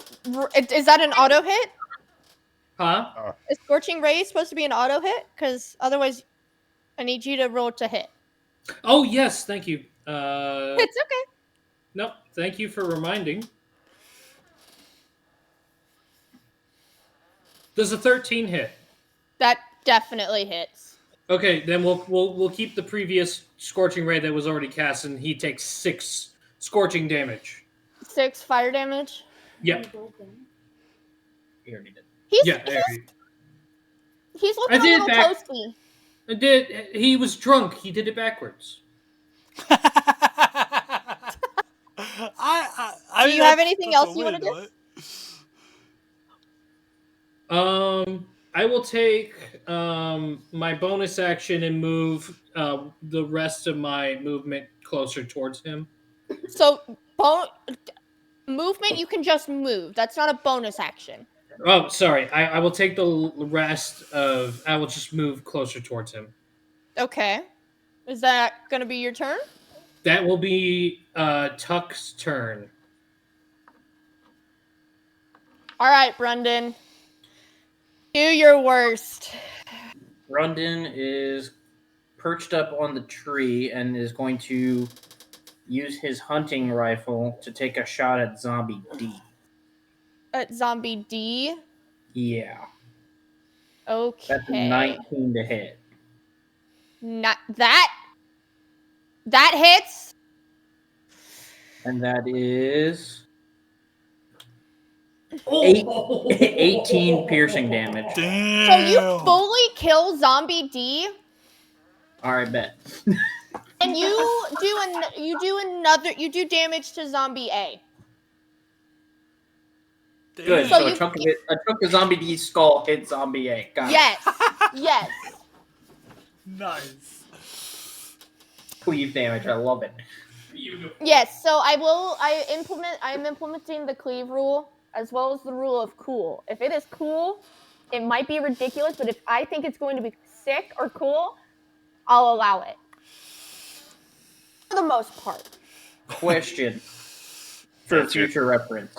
S3: Is that an auto hit?
S6: Huh?
S3: Is Scorching Ray supposed to be an auto hit? Because otherwise, I need you to roll to hit.
S6: Oh, yes, thank you.
S3: It's okay.
S6: Nope, thank you for reminding. Does a 13 hit?
S3: That definitely hits.
S6: Okay, then we'll keep the previous Scorching Ray that was already cast, and he takes 6 scorching damage.
S3: 6 fire damage.
S6: Yep.
S4: You already did.
S3: He's
S6: I
S3: looking a
S6: did
S3: little
S6: back-
S3: toasty.
S6: He was drunk. He did it backwards.
S1: I
S3: Do
S1: mean,
S3: you have
S1: that's-
S3: anything
S1: that's a
S3: else you
S1: way
S3: wanna
S1: to
S3: do?
S1: it.
S6: I will take my bonus action and move the rest of my movement closer towards him.
S3: So, movement, you can just move. That's not a bonus action.
S6: Oh, sorry. I will take the rest of. I will just move closer towards him.
S3: Okay. Is that gonna be your turn?
S6: That will be Tuck's turn.
S3: All right, Brendan. Do your worst.
S4: Rundin is perched up on the tree and is going to use his hunting rifle to take a shot at Zombie D.
S3: At Zombie D.
S4: Yeah,
S3: Okay.
S4: that's a 19 to hit.
S3: Not that. That hits.
S4: And that is
S6: Oh!
S4: 18 piercing damage.
S1: Damn.
S3: So you fully kill Zombie D,
S4: All right, bet.
S3: and you do damage to Zombie A.
S4: Good.
S3: So
S4: So,
S3: you-
S4: a chunk of Zombie D's skull hit Zombie A. Got
S3: Yes. Yes.
S1: Nice.
S4: it. Cleave damage. I love it.
S3: Yes. So I'm implementing the cleave rule as well as the rule of cool. If it is cool, it might be ridiculous, but if I think it's going to be sick or cool, I'll allow it. For the most part.
S4: Question for
S5: Answer.
S4: future reference.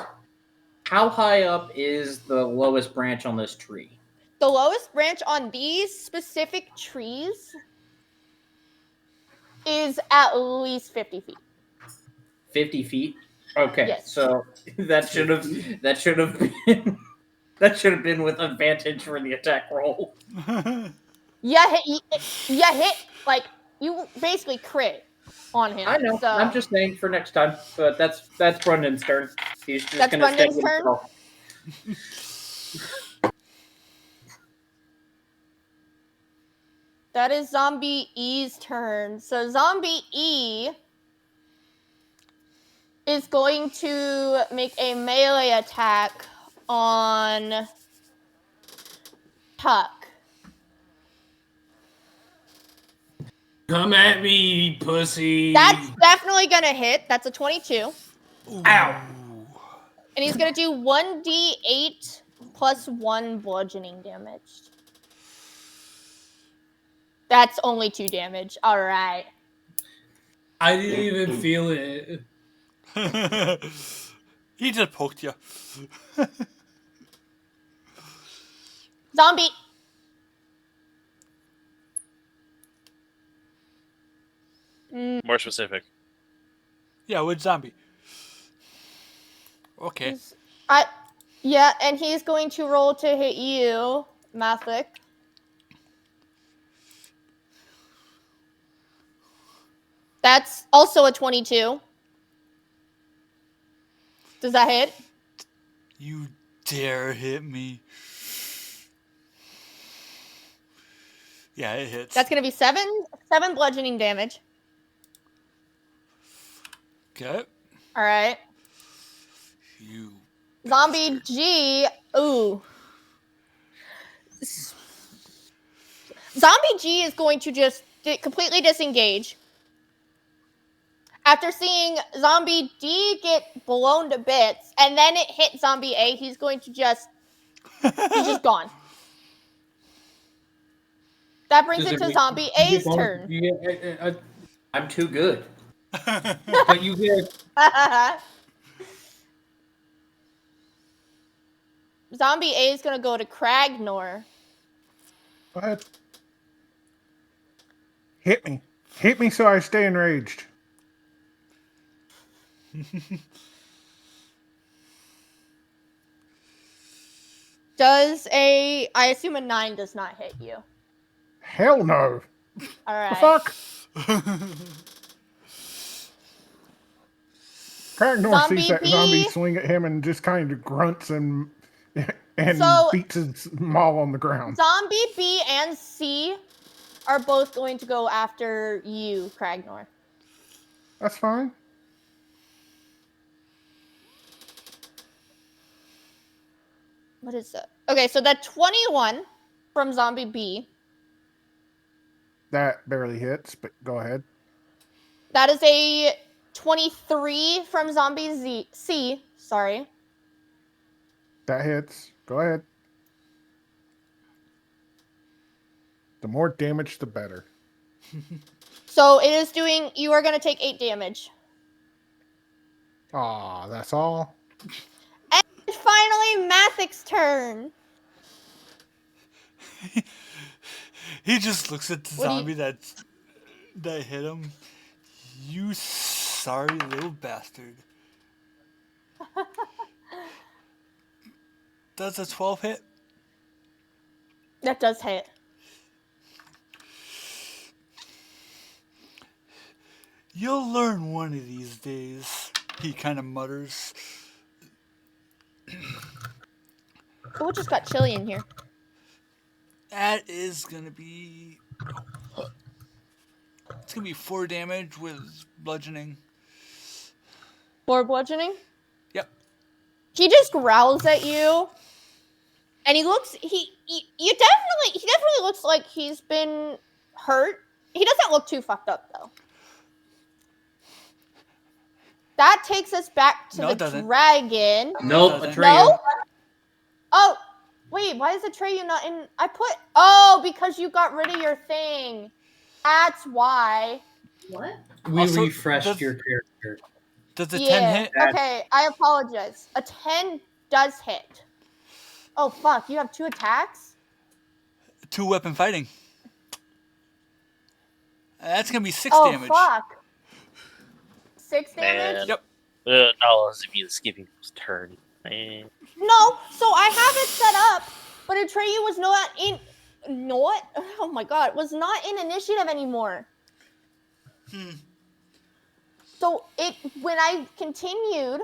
S4: How high up is the lowest branch on this tree?
S3: The lowest branch on these specific trees is at least 50 feet.
S4: 50 feet? Okay,
S3: Yes.
S4: so that should have been with advantage for the attack roll.
S3: You hit, like, you basically crit on him.
S4: I know.
S3: So
S4: I'm just saying for next time, but that's Brendan's turn. He's just
S3: That's
S4: gonna stay
S3: Brendan's
S4: with
S3: turn?
S4: himself.
S3: that is Zombie E's turn. So Zombie E is going to make a melee attack on Tuck.
S6: Come at me, pussy.
S3: That's definitely gonna hit. That's a 22.
S6: Ow.
S3: And he's gonna do 1d8 plus 1 bludgeoning damage. That's only 2 damage. Alright.
S6: I didn't even feel it.
S1: He just poked you.
S3: Zombie.
S5: More specific.
S1: Yeah, with zombie. Okay.
S3: Yeah, and he's going to roll to hit you, Mathic. That's also a 22. Does that hit?
S1: You dare hit me. Yeah, it hits.
S3: That's going to be 7 bludgeoning damage.
S1: Okay.
S3: All right.
S1: You
S3: Zombie
S1: bastard.
S3: G. Ooh. Zombie G is going to just completely disengage. After seeing Zombie D get blown to bits, and then it hit Zombie A, he's going to just... he's just gone. That brings
S6: Does
S3: it
S6: it
S3: to
S6: make-
S3: Zombie
S6: you get
S3: A's
S6: bonus-
S3: turn.
S6: you get,
S4: I'm too good.
S6: but you get
S3: Zombie A is going to go to Kragnor.
S7: Go ahead. Hit me. Hit me so I stay enraged.
S3: I assume a 9 does not hit you.
S7: Hell no.
S3: All right.
S7: The fuck? Kragnor
S3: Zombie
S7: sees that
S3: B.
S7: zombie swing at him and just kind of grunts and
S3: So-
S7: beats his maul on the ground.
S3: Zombie B and C are both going to go after you, Kragnor.
S7: That's fine.
S3: What is that? Okay, so that 21 from zombie B.
S7: That barely hits, but go ahead.
S3: That is a 23 from zombie C. Sorry.
S7: That hits. Go ahead. The more damage, the better.
S3: So it is doing. You are going to take 8 damage.
S7: Aw, that's all.
S3: And finally, Mathic's turn.
S1: He just looks at the
S3: What do you-
S1: zombie that hit him. You sorry little bastard. Does a 12 hit?
S3: That does hit.
S1: You'll learn one of these days, he kind of mutters.
S3: Oh, it just got chilly in here.
S1: That is gonna be... It's gonna be 4 damage with bludgeoning.
S3: 4 bludgeoning?
S1: Yep.
S3: He just growls at you. And he looks... He definitely looks like he's been hurt. He doesn't look too fucked up, though. That takes us back to
S1: No, it
S3: the
S1: doesn't.
S3: dragon.
S4: Nope,
S1: Doesn't.
S4: Atreyu.
S3: No? Oh, wait, why is Atreyu not in? Oh, because you got rid of your thing. That's why.
S8: What?
S6: We
S1: Also,
S6: refreshed
S1: does-
S6: your character.
S1: Does the 10
S3: Yeah.
S1: hit?
S3: Okay, I apologize. A 10 does hit. Oh, fuck, you have 2 attacks?
S1: 2 weapon fighting. That's gonna be 6
S3: Oh,
S1: damage.
S3: fuck. 6
S5: Man.
S3: damage?
S1: Yep.
S5: No, as if he was skipping his turn. Man.
S3: No, so I have it set up, but Atreyu was not in... Oh my god, was not in initiative anymore. So when I continued,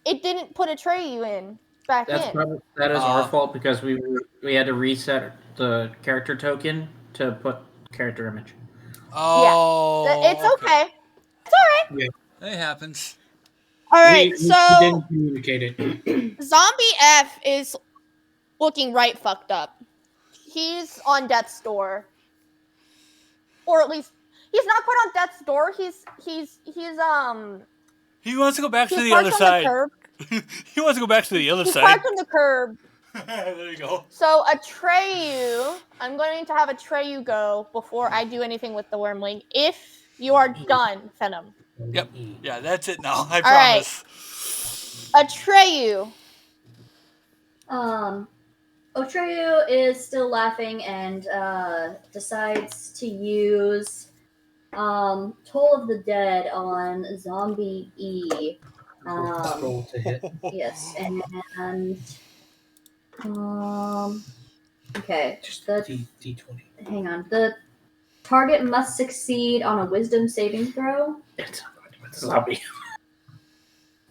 S3: it didn't put Atreyu back
S4: That is our fault because we had to reset the character token to put character image.
S1: Oh.
S3: It's okay. It's all right.
S1: It happens.
S3: All right,
S6: We
S3: so
S6: didn't communicate it.
S3: Zombie F is looking right fucked up. He's on death's door, or at least he's not quite on death's door. He's
S1: He wants to go back to
S3: he's
S1: the
S3: parked
S1: other
S3: on
S1: side.
S3: the curb.
S1: He wants to go back to the other
S3: He's
S1: side.
S3: parked on the curb.
S1: There you go.
S3: So Atreyu, I'm going to have Atreyu go before I do anything with the wormling. If you are done, Phenom.
S1: Yep. Yeah, that's it now. I
S3: right.
S1: promise.
S3: Atreyu.
S8: Otreyu is still laughing and decides to use Toll of the Dead on Zombie E.
S6: Roll to hit.
S8: Yes, and okay.
S6: Just
S8: The,
S6: D20.
S8: hang on. The target must succeed on a Wisdom saving throw.
S4: It's zombie.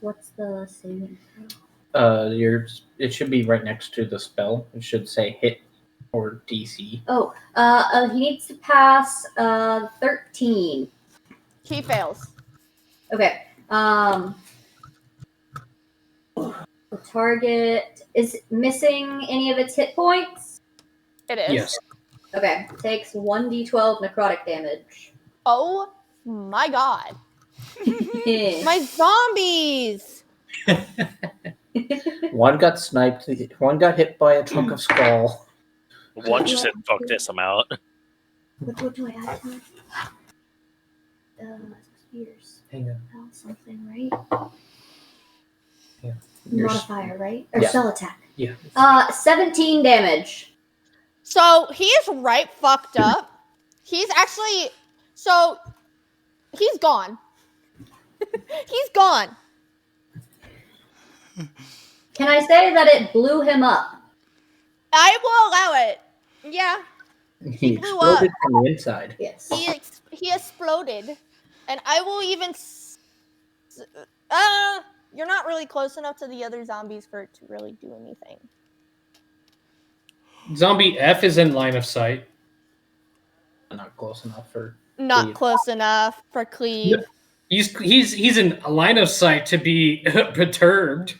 S8: What's the saving throw?
S4: It should be right next to the spell. It should say hit or DC.
S8: Oh, he needs to pass 13.
S3: He fails.
S8: Okay. The target is missing any of its hit points.
S3: It is.
S6: Yes.
S8: Okay. Takes 1d12 necrotic damage.
S3: Oh my god.
S8: My
S3: My zombies.
S4: One got sniped. One got hit by a chunk of skull.
S5: One just said, fuck this, I'm out.
S8: what do I add to it? Spears.
S6: Hang on.
S8: Oh, something, right?
S6: Yeah.
S8: Modifier, right? Or
S4: Yeah.
S8: spell attack.
S6: Yeah.
S8: 17 damage.
S3: So he is right fucked up. He's actually he's gone. He's gone.
S8: Can I say that it blew him up?
S3: I will allow it. Yeah,
S4: He
S3: blew
S4: exploded from the inside.
S8: Yes.
S3: he exploded, and I will even. You're not really close enough to the other zombies for it to really do anything.
S6: Zombie F is in line of sight.
S4: not close enough for.
S3: Not
S4: Cleve.
S3: close enough for Cleve.
S6: He's in a line of sight to be perturbed.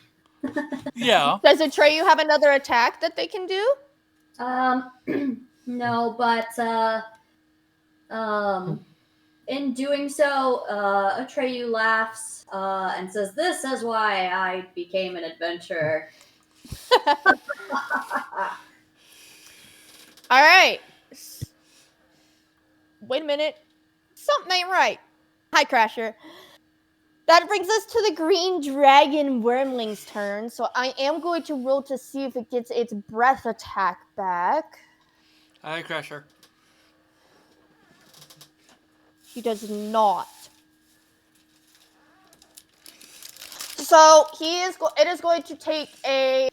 S1: Yeah.
S3: Does Atreyu have another attack that they can do?
S8: No, but in doing so, Atreyu laughs and says, "This is why I became an adventurer."
S3: All right. Wait a minute. Something ain't right. Hi, Crasher. That brings us to the green dragon wormling's turn. So I am going to roll to see if it gets its breath attack back.
S1: Hi, Crasher.
S3: He does not. So it is going to take a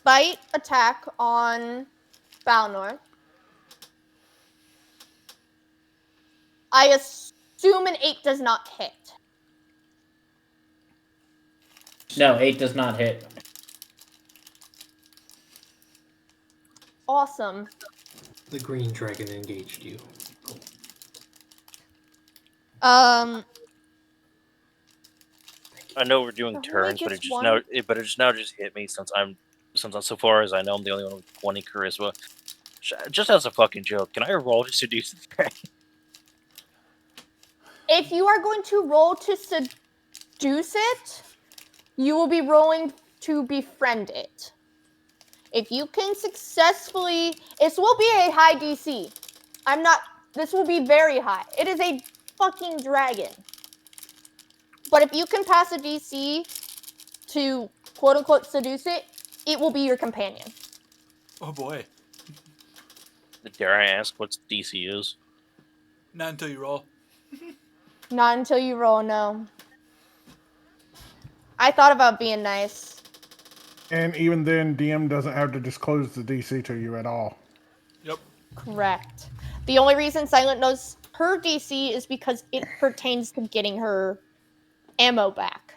S3: bite attack on Balnor. I assume an 8 does not hit.
S4: No, 8 does not hit.
S3: Awesome.
S6: The green dragon engaged you.
S3: Um,
S5: I know we're doing
S3: Only
S5: turns, but
S3: gets
S5: it
S3: one.
S5: just now just hit me since so far as I know I'm the only one with 20 charisma. Just as a fucking joke, can I roll to seduce the dragon?
S3: If you are going to roll to seduce it, you will be rolling to befriend it. If you can successfully, this will be a high DC. This will be very high. It is a fucking dragon. But if you can pass a DC to quote unquote seduce it, it will be your companion.
S1: Oh boy.
S5: Dare I ask what DC is?
S1: Not until you roll.
S3: Not until you roll, no. I thought about being nice.
S7: And even then, DM doesn't have to disclose the DC to you at all.
S1: Yep.
S3: Correct. The only reason Silent knows her DC is because it pertains to getting her ammo back.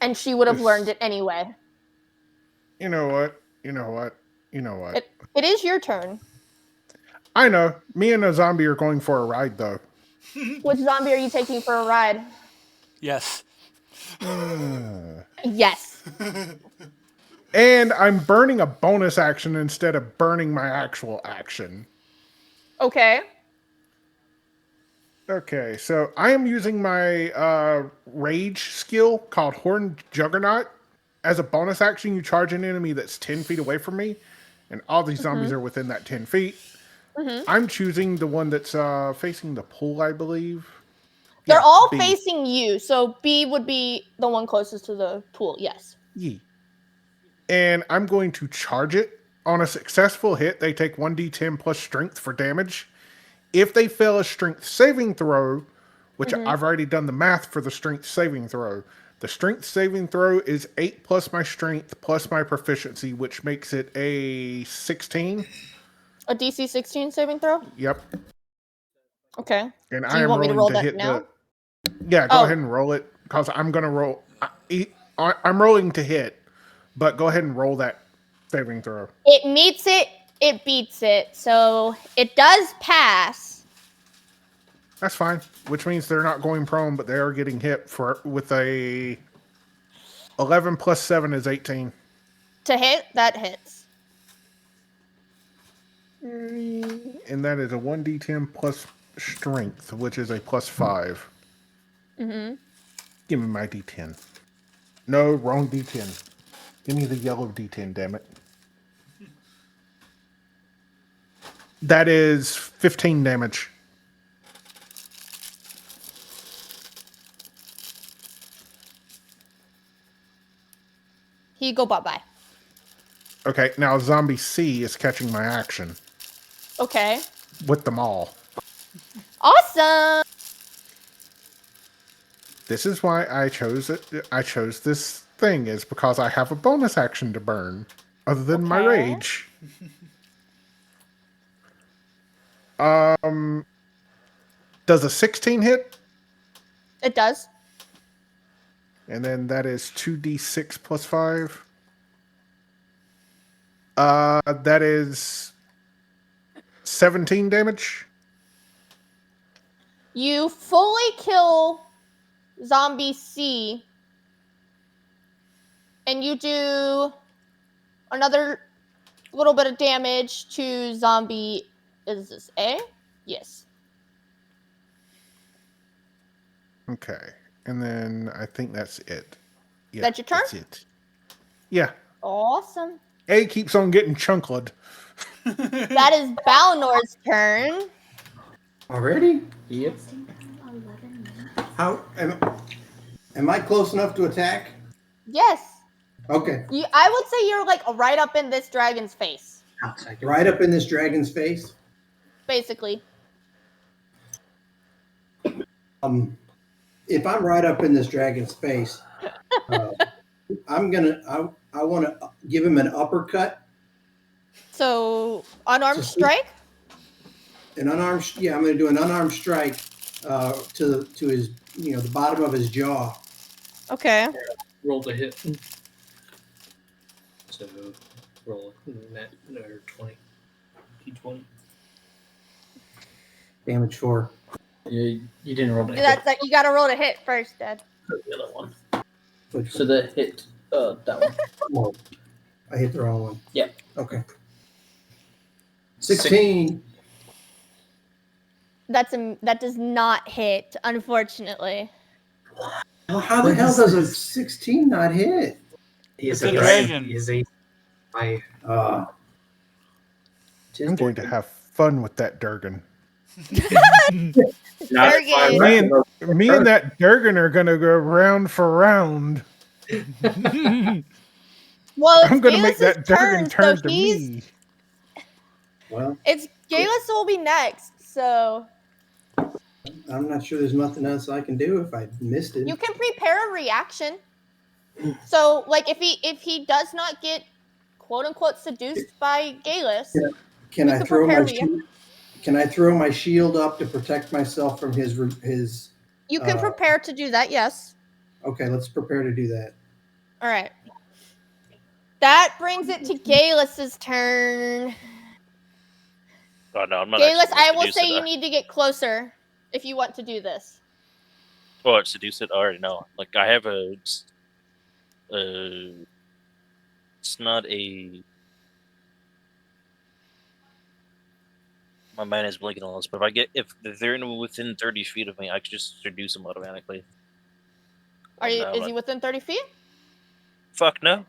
S3: And she would have learned it anyway.
S7: You know what?
S3: It is your turn.
S7: I know. Me and a zombie are going for a ride, though.
S3: Which zombie are you taking for a ride?
S1: Yes.
S3: Yes.
S7: And I'm burning a bonus action instead of burning my actual action.
S3: Okay.
S7: Okay, so I am using my rage skill called Horned Juggernaut. As a bonus action, you charge an enemy that's 10 feet away from me, and all these zombies are within that 10 feet. I'm choosing the one that's facing the pool, I believe.
S3: They're
S7: Yeah,
S3: all
S7: B.
S3: facing you, so B would be the one closest to the pool, yes.
S7: Yeah. And I'm going to charge it. On a successful hit, they take 1d10 plus strength for damage. If they fail a strength saving throw, which I've already done the math for the strength saving throw, the strength saving throw is 8 plus my strength plus my proficiency, which makes it a 16.
S3: A DC 16 saving throw?
S7: Yep.
S3: Okay.
S7: And
S3: Do
S7: I
S3: you
S7: am
S3: want me to
S7: rolling
S3: roll
S7: to
S3: that
S7: hit
S3: now?
S7: Yeah, go ahead and roll it, because I'm going to roll. I'm rolling to hit, but go ahead and roll that saving throw.
S3: It meets it, it beats it, so it does pass.
S7: That's fine, which means they're not going prone, but they are getting hit with a 11 plus 7 is 18.
S3: To hit, that hits.
S7: And that is a 1d10 plus strength, which is a plus 5. Give me my d10. No, wrong d10. Give me the yellow d10, damn it. That is 15 damage.
S3: Here you go, bye-bye.
S7: Okay, now Zombie C is catching my action
S3: Okay.
S7: with them all.
S3: Awesome!
S7: This is why I chose it. I chose this thing is because I have a bonus action to burn, other than my rage. Does a 16 hit?
S3: It does.
S7: And then that is 2d6 plus 5. That is 17 damage.
S3: You fully kill Zombie C, and you do another little bit of damage to Zombie. Is this A? Yes.
S7: Okay. And then I think that's it. Yeah,
S3: That's your turn?
S7: That's it. Yeah.
S3: Awesome.
S7: A keeps on getting chunked.
S3: That is Balnor's turn.
S4: Already? Yep.
S9: How am I close enough to attack?
S3: Yes.
S9: Okay.
S3: I would say you're like right up in this dragon's face,
S9: Right up in this dragon's face.
S3: basically.
S9: If I'm right up in this dragon's face, I want to give him an uppercut.
S3: So, unarmed strike?
S9: An unarmed, yeah, I'm going to do an unarmed strike to his, the bottom of his jaw.
S3: Okay.
S6: Roll to hit. So roll net or 20. D20.
S9: Damage 4.
S4: You didn't roll to hit.
S3: That's like you got to roll to hit first, Dad.
S4: The other one. So the hit, that one.
S9: Oh, I hit the wrong one.
S4: Yep.
S9: Okay. 16.
S3: That does not hit, unfortunately.
S9: Well, how the hell does a 16 not hit?
S6: He is
S1: It's
S6: a
S1: a dragon.
S6: He is a.
S7: I'm going to have fun with that Durgan.
S3: Durgan.
S7: Me and that Durgan are going to go round for round.
S3: Well,
S7: I'm going to make that
S3: turn
S7: Durgan turn
S3: so
S7: to me.
S9: Well,
S3: It's Galus will be next, so
S9: I'm not sure there's nothing else I can do if I missed it.
S3: you can prepare a reaction. So, like, if he does not get quote unquote seduced by Galus,
S9: Can
S3: you
S9: I
S3: can
S9: throw
S3: prepare
S9: my shield? Can I throw my shield up to protect myself from his?
S3: you can prepare to do that. Yes.
S9: Okay, let's prepare to do that.
S3: All right. That brings it to Galus's turn.
S5: Oh no, I'm not.
S3: Galus,
S5: actually
S3: I
S5: gonna
S3: will
S5: seduce
S3: say
S5: it.
S3: you need to get closer if you want to do this.
S5: Oh, it's seduce it. I already know. Like I have a. It's not a. My mind is blinking on this, but if they're within 30 feet of me, I can just seduce them automatically.
S3: Is he within 30 feet?
S5: Fuck no.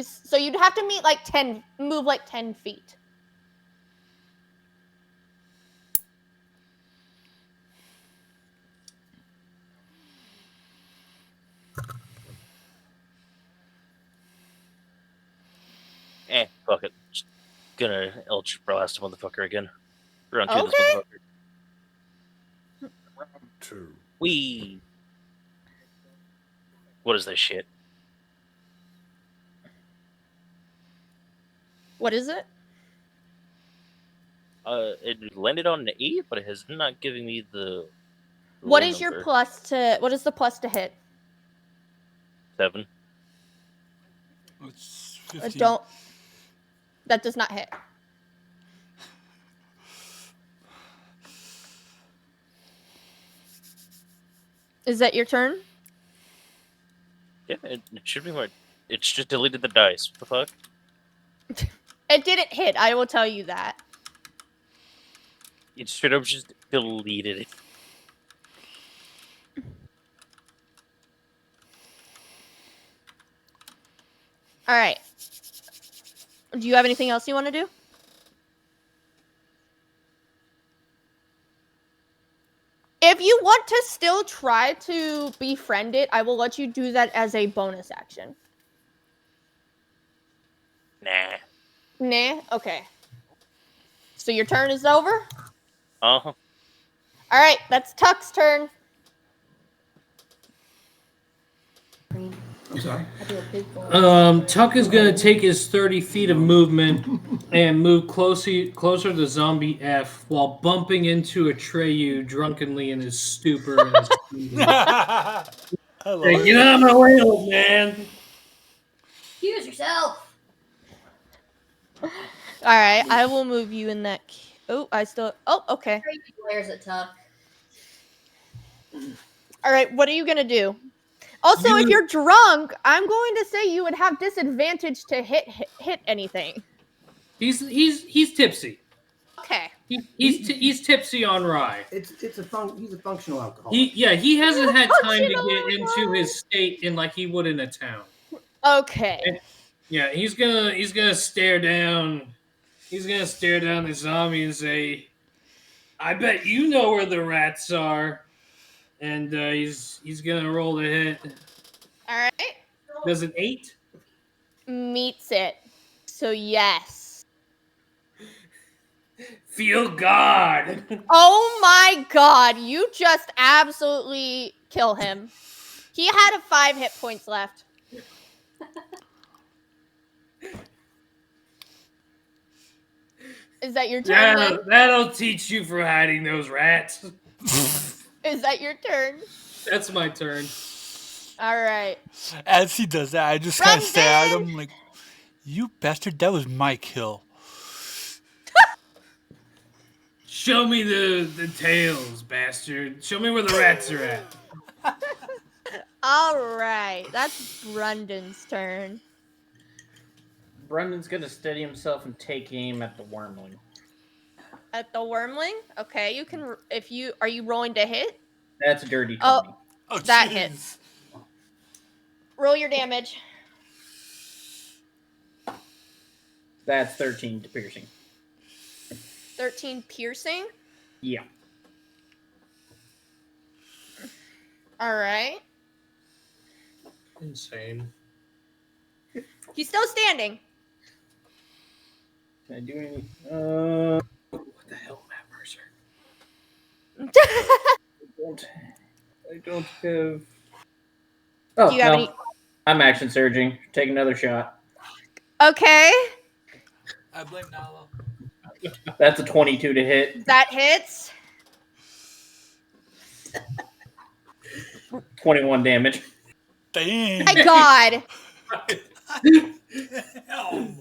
S3: So you'd have to move like 10 feet.
S5: Fuck it. Just gonna Eldritch Blast a motherfucker again. We're on kill this
S3: Okay.
S5: motherfucker.
S7: Round 2.
S5: Wee. What is this shit?
S3: What is it?
S5: It landed on an 8, but it has not given me the.
S3: What
S5: roll
S3: is your
S5: number.
S3: what is the plus to hit?
S5: 7.
S1: It's 15.
S3: That does not hit. Is that your turn?
S5: Yeah, it should be my. It's just deleted the dice. What the fuck?
S3: It didn't hit, I will tell you that.
S5: It straight up just deleted it.
S3: Alright. Do you have anything else you want to do? If you want to still try to befriend it, I will let you do that as a bonus action.
S5: Nah.
S3: Nah? Okay. So your turn is over?
S5: Uh-huh.
S3: Alright, that's Tuck's turn.
S9: I'm sorry.
S6: Tuck is gonna take his 30 feet of movement and move closer to Zombie F while bumping into Atreyu drunkenly in his stupor.
S1: I love
S6: Hey,
S1: it.
S6: get out of my way, old man!
S8: Excuse yourself.
S3: All right, I will move you in that. Oh, I still. Oh, okay.
S8: Where's it tough?
S3: All right, what are you gonna do? Also, if you're drunk, I'm going to say you would have disadvantage to hit anything.
S6: He's tipsy.
S3: Okay.
S6: He's tipsy on rye.
S9: He's a functional alcoholic.
S6: He hasn't had time to
S3: Functional
S6: get into his state in like he would in a town.
S3: Okay.
S6: And, yeah, he's gonna stare down. He's gonna stare down the zombie and say, "I bet you know where the rats are." And he's gonna roll the hit.
S3: All right.
S6: Does an 8?
S3: Meets it. So yes.
S6: Feel God.
S3: Oh my god, you just absolutely kill him. He had 5 hit points left. Is that your turn?
S6: That'll teach you for hiding those rats.
S3: Is that your turn?
S6: That's my turn.
S3: All right.
S1: As he does that, I just kind of stare at him like, "You bastard! That was my kill."
S6: Show me the tails, bastard. Show me where the rats are at.
S3: All right. That's Brundon's turn.
S4: Brendan's gonna steady himself and take aim at the wormling.
S3: At the wormling? Okay, you can. Are you rolling to hit?
S4: That's a dirty 20.
S1: Oh,
S3: That
S1: jeez.
S3: hits. Roll your damage.
S4: That's 13 to piercing.
S3: 13 piercing.
S4: Yeah.
S3: All right.
S6: Insane.
S3: He's still standing.
S4: Can I do any?
S6: What the hell, Matt Mercer?
S4: I don't have. Oh,
S3: Do you have
S4: no.
S3: any?
S4: I'm action surging. Take another shot.
S3: Okay,
S1: I blame Nala.
S4: That's a 22 to hit.
S3: that hits.
S4: 21 damage.
S1: Dang.
S3: My God.
S1: Damn.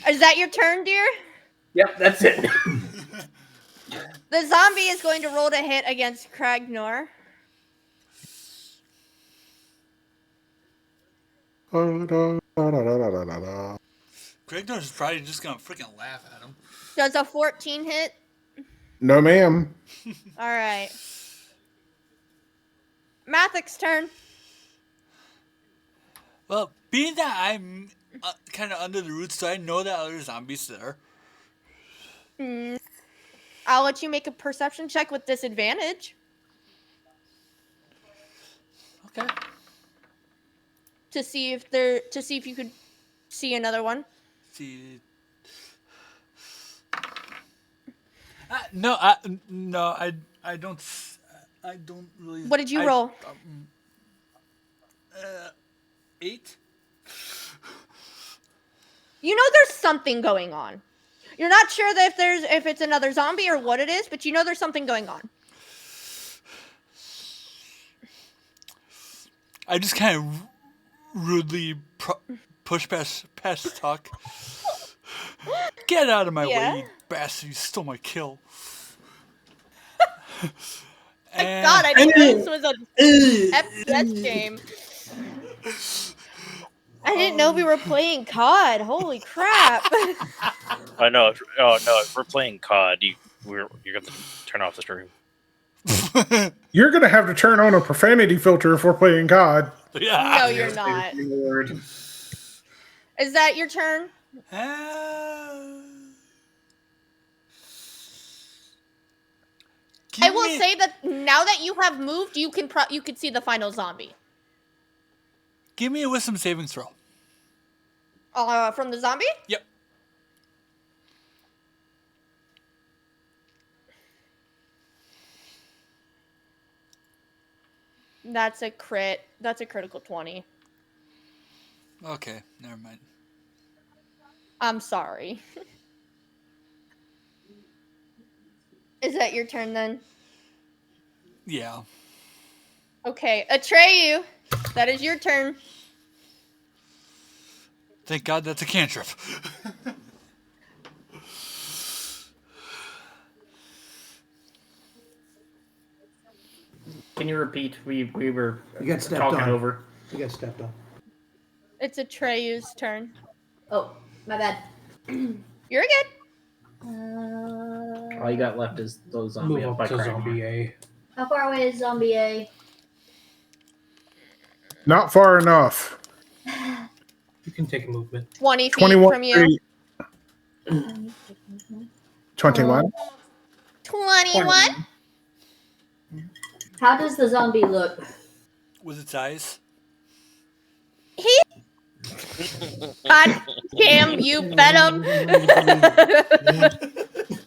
S3: Is that your turn, dear?
S4: Yep, that's it.
S3: The zombie is going to roll to hit against Kragnor.
S1: Gregnor's probably just gonna freaking laugh at him.
S3: Does a 14 hit?
S7: No, ma'am.
S3: All right. Mathic's turn.
S1: Well, being that I'm kind of under the roots, so I know that other zombies there.
S3: I'll let you make a perception check with disadvantage
S1: Okay.
S3: to see if you could see another one.
S1: See. No, I don't. I don't really.
S3: What did you roll?
S1: 8.
S3: You know there's something going on. You're not sure that if it's another zombie or what it is, but you know there's something going on.
S1: I just kind of rudely push past talk. Get out of my way, you bastard! You stole my kill.
S3: Thank God I didn't know this was a FPS game. I didn't know we were playing COD. Holy crap!
S5: I know. Oh no! If we're playing COD, you're going to turn off the stream.
S7: You're gonna have to turn on a profanity filter if we're playing COD.
S1: Yeah.
S3: No, you're not. Is that your turn? I will say that now that you have moved, you can see the final zombie.
S1: Give me a wisdom savings throw.
S3: From the zombie?
S1: Yep.
S3: That's a crit. That's a critical 20.
S1: Okay, never mind.
S3: I'm sorry. Is that your turn then?
S1: Yeah.
S3: Okay, Atreyu, that is your turn.
S1: Thank God that's a cantrip.
S4: Can you repeat? We were
S9: You got stepped
S4: talking
S9: on.
S4: over.
S9: You got stepped on.
S3: It's Atreyu's turn.
S8: Oh, my bad.
S3: You're good.
S4: All you got left is those
S6: Move
S4: zombies
S6: up
S4: by
S6: to
S4: Kragnor.
S6: Zombie A.
S8: How far away is Zombie A?
S7: Not far enough.
S6: You can take a movement.
S3: 20 feet
S7: 21
S3: from you.
S7: feet. 21.
S3: 21?
S8: How does the zombie look?
S1: With its eyes.
S3: God damn you, Venom.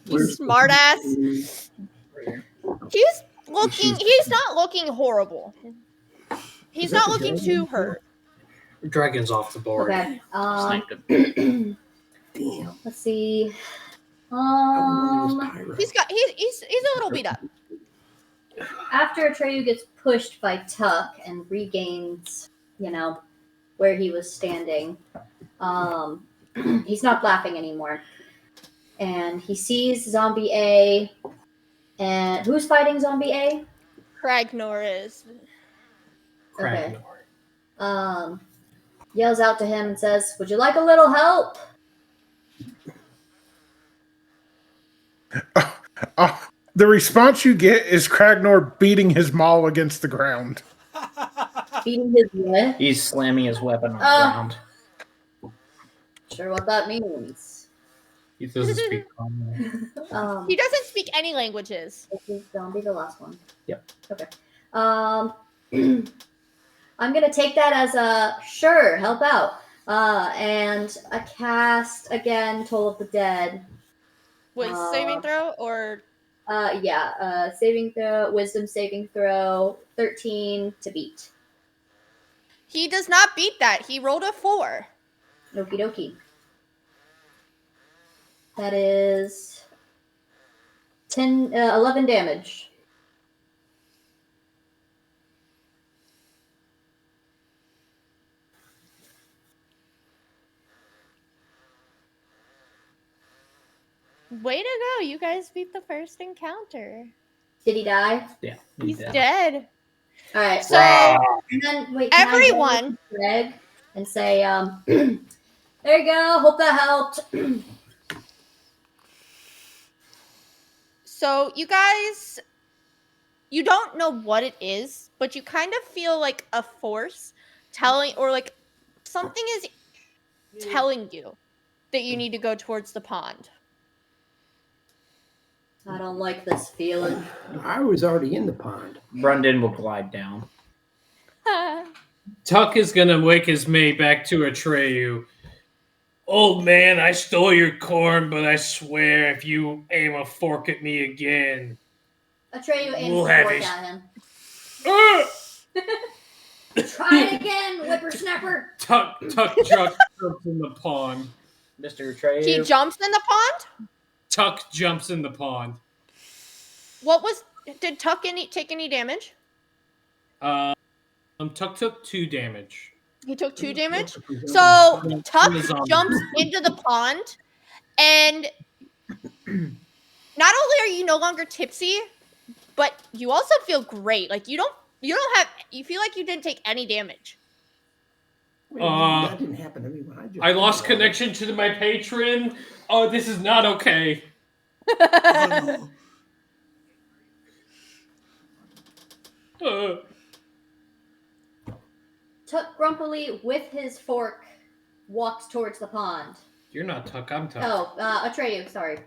S3: You smart ass. He's not looking horrible. He's not looking too hurt.
S6: Dragon's off the board.
S8: Okay.
S4: Sniped him.
S9: Damn.
S8: Let's see.
S3: He's a little beat up.
S8: After Atreyu gets pushed by Tuck and regains, where he was standing, he's not laughing anymore. And he sees Zombie A. And who's fighting Zombie A?
S3: Kragnor is.
S8: Okay.
S6: Kragnor.
S8: Yells out to him and says, "Would you like a little help?"
S7: The response you get is Kragnor beating his maul against the ground.
S8: Beating his what?
S4: He's slamming his weapon on the ground.
S8: Sure what that means.
S6: He doesn't speak common.
S3: He doesn't speak any languages.
S8: This is Zombie, the last one.
S4: Yep.
S8: Okay. I'm gonna take that as a sure, help out. And a cast again, Toll of the Dead.
S3: Was saving throw or
S8: Saving throw, wisdom saving throw, 13 to beat.
S3: he does not beat that. He rolled a 4.
S8: Okie dokie. That is 11 damage.
S3: Way to go. You guys beat the first encounter.
S8: Did he die?
S4: Yeah.
S3: He's dead.
S8: All right.
S3: So
S8: And then wait. Can
S3: everyone-
S8: I go to Greg and say, there you go. Hope that helped.
S3: So you guys, you don't know what it is, but you kind of feel like a force telling, or like something is telling you that you need to go towards the pond.
S8: I don't like this feeling.
S9: I was already in the pond.
S4: Brundon will glide down.
S6: Tuck is gonna wake his mate back to Atreyu. Old man, I stole your corn, but I swear if you aim a fork at me again.
S8: Atreyu aims
S6: We'll
S8: the
S6: have
S8: fork
S6: it.
S8: at him.
S6: Ah!
S8: Try it again, whippersnapper.
S6: Tuck jumps in the pond.
S4: Mr. Atreyu.
S3: He jumps in the pond?
S6: Tuck jumps in the pond.
S3: Did Tuck take any damage?
S6: Tuck took 2 damage.
S3: He took 2 damage? So Tuck
S6: the zombie.
S3: jumps into the pond, and not only are you no longer tipsy, but you also feel great. Like you feel like you didn't take any damage.
S9: Wait, that didn't happen to me when I just.
S6: I lost connection to my patron. Oh, this is not okay.
S1: Oh, no.
S8: Tuck grumpily with his fork walks towards the pond.
S6: You're not Tuck, I'm Tuck.
S8: Oh, Atreyu, sorry.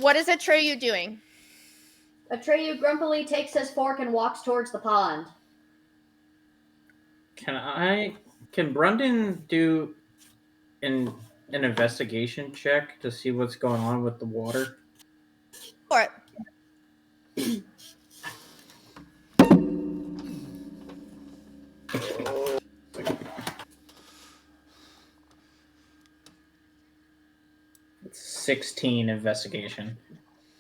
S3: What is Atreyu doing?
S8: Atreyu grumpily takes his fork and walks towards the pond.
S4: Can Brundon do an investigation check to see what's going on with the water?
S3: For it.
S4: It's 16 investigation.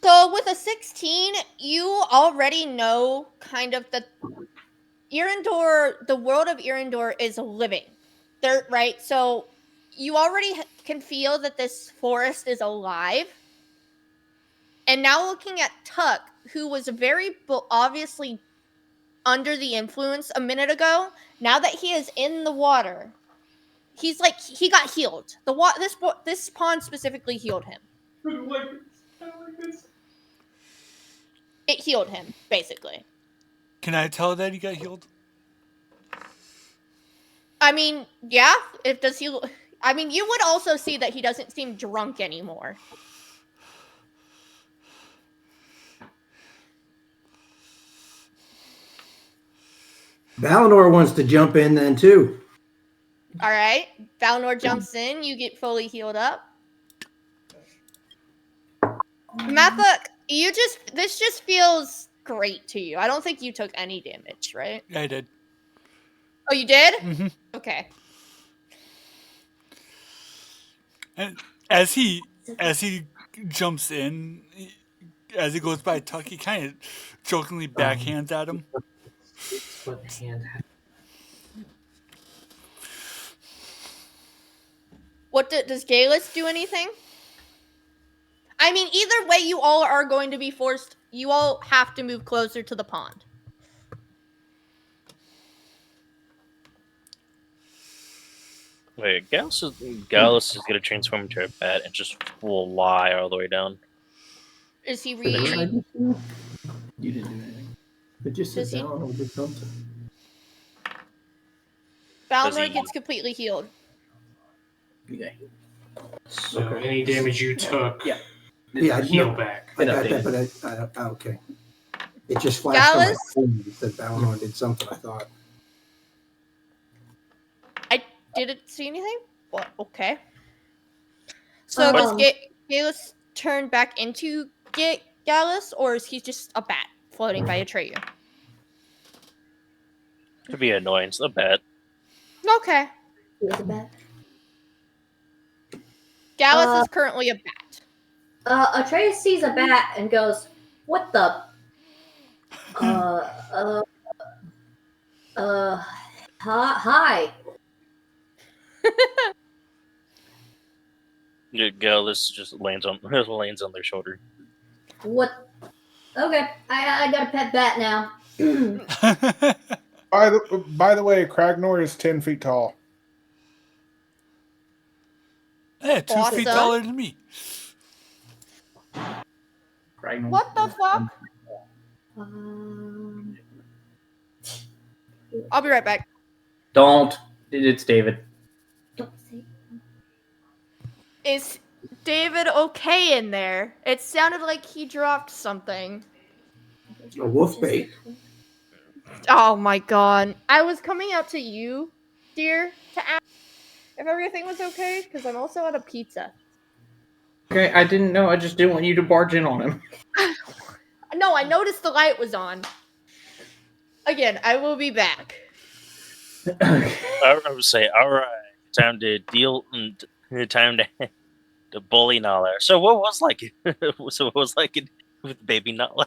S3: So with a 16, you already know kind of Erendor, the world of Erendor is living. There, right? So you already can feel that this forest is alive. And now looking at Tuck, who was very obviously under the influence a minute ago, now that he is in the water, he's like he got healed. This pond specifically healed him. It healed him, basically.
S1: Can I tell that he got healed?
S3: I mean, yeah, it does he I mean, you would also see that he doesn't seem drunk anymore.
S9: Valinor wants to jump in then too.
S3: All right, Valinor jumps in. You get fully healed up. Mathuk, this just feels great to you. I don't think you took any damage, right?
S1: Yeah, I did.
S3: Oh, you did?
S1: Mm-hmm.
S3: Okay.
S1: And as he jumps in, as he goes by Tuck, he kind of jokingly backhands at him.
S4: What hand?
S3: Does Galus do anything? I mean, either way, you all are going to be forced. You all have to move closer to the pond.
S5: Wait, Gallus is gonna transform into a bat and just fly all the way down.
S3: Is he
S9: What did I
S3: really?
S9: do? You didn't do anything. It just said
S3: Does he-
S9: Valinor did something.
S3: Valinor gets completely healed.
S9: Yeah.
S6: So
S9: Okay.
S6: any damage you took,
S4: Yeah.
S9: Yeah,
S6: heal
S9: no,
S6: back.
S9: I got that, but okay. It just flashed on my
S3: Gallus?
S9: screen that Valinor did something, I thought.
S3: I didn't see anything. What? Okay. So does Galus turn back into Gallus, or is he just a bat floating by Atreyu?
S5: Could be annoying. It's not bad.
S3: Okay.
S8: He was a bat.
S3: Gallus is currently a bat.
S8: Atreus sees a bat and goes, "What the? Hi."
S5: Yeah, Gallus just lands on their shoulder.
S8: What? Okay, I got a pet bat now.
S7: By the way, Kragnor is 10 feet tall.
S1: Yeah, 2 feet
S3: Awesome.
S1: taller than me.
S3: What the fuck? I'll be right back.
S4: Don't. It's David.
S8: Don't say.
S3: Is David okay in there? It sounded like he dropped something.
S9: A wolf bait.
S3: Oh my god. I was coming out to you, dear, to ask if everything was okay, because I'm also out of pizza.
S4: Okay, I didn't know. I just didn't want you to barge in on him.
S3: No, I noticed the light was on. Again, I will be back.
S5: I would say, all right, time to deal. Time to bully Nala. So what was like? So what was like with baby Nala?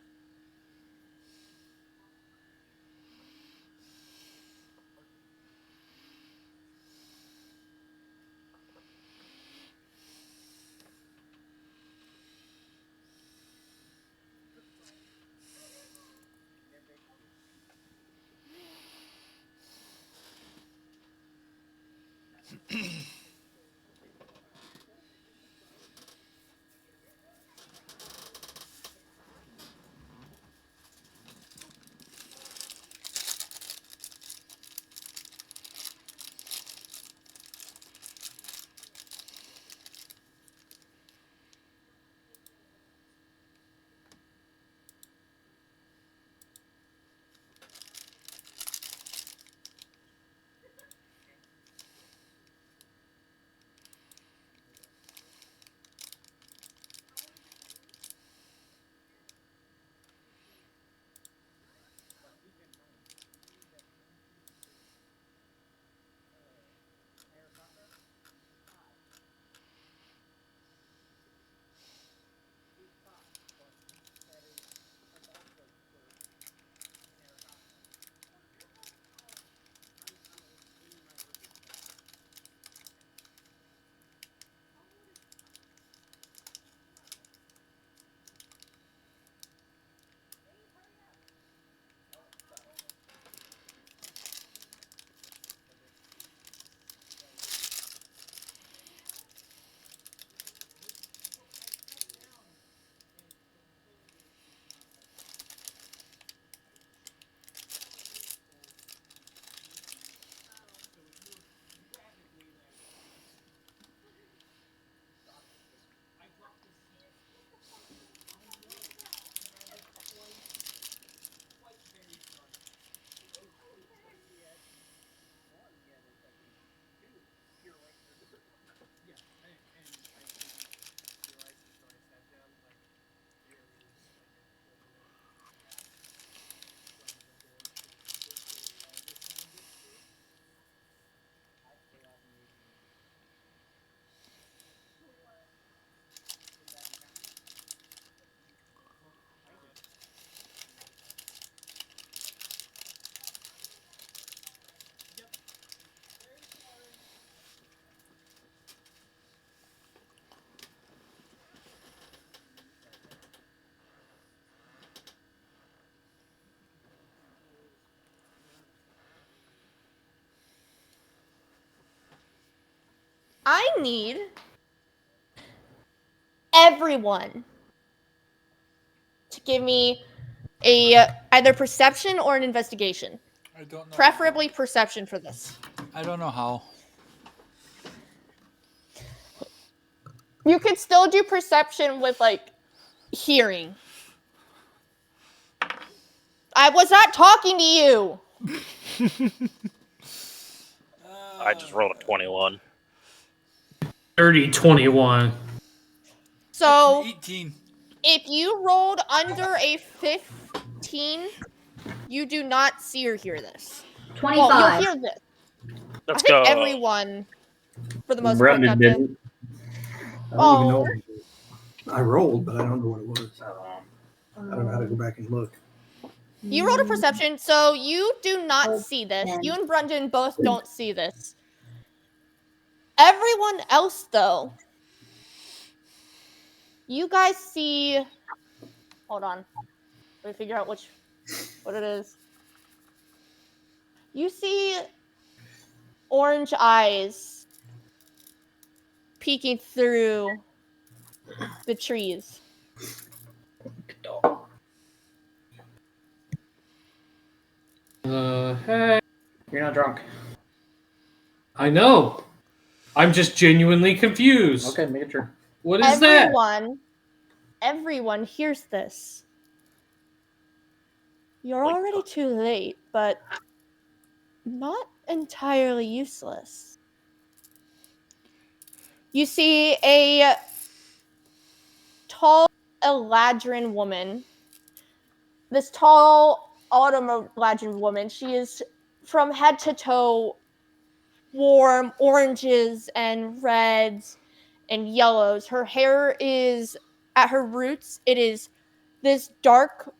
S3: I need everyone to give me a either perception or an investigation.
S1: I don't know.
S3: Preferably perception for this.
S1: I don't know how.
S3: You could still do perception with like hearing. I was not talking to you.
S5: I just rolled a 21.
S6: 30, 21.
S3: So
S1: 18.
S3: if you rolled under a 15, you do not see or hear this.
S8: 25.
S3: Well, you'll hear this.
S5: Let's
S3: I think
S5: go.
S3: everyone, for the most part,
S4: Brendan
S3: got this.
S4: didn't.
S9: I don't even know.
S3: Oh.
S9: I rolled, but I don't know what it was. I don't know how to go back and look.
S3: You rolled a perception, so you do not
S8: Oh,
S3: see this.
S8: man.
S3: You and Brendan both don't see this. Everyone else, though, you guys see. Hold on. Let me figure out what it is. You see orange eyes peeking through the trees.
S6: Hey.
S4: You're not drunk.
S6: I know. I'm just genuinely confused.
S4: Okay, make it true.
S6: What is that?
S3: Everyone hears this. You're already too late, but not entirely useless. You see a tall Eladrin woman. This tall autumn Eladrin woman, she is from head to toe warm oranges and reds and yellows. Her hair is, at her roots, it is this dark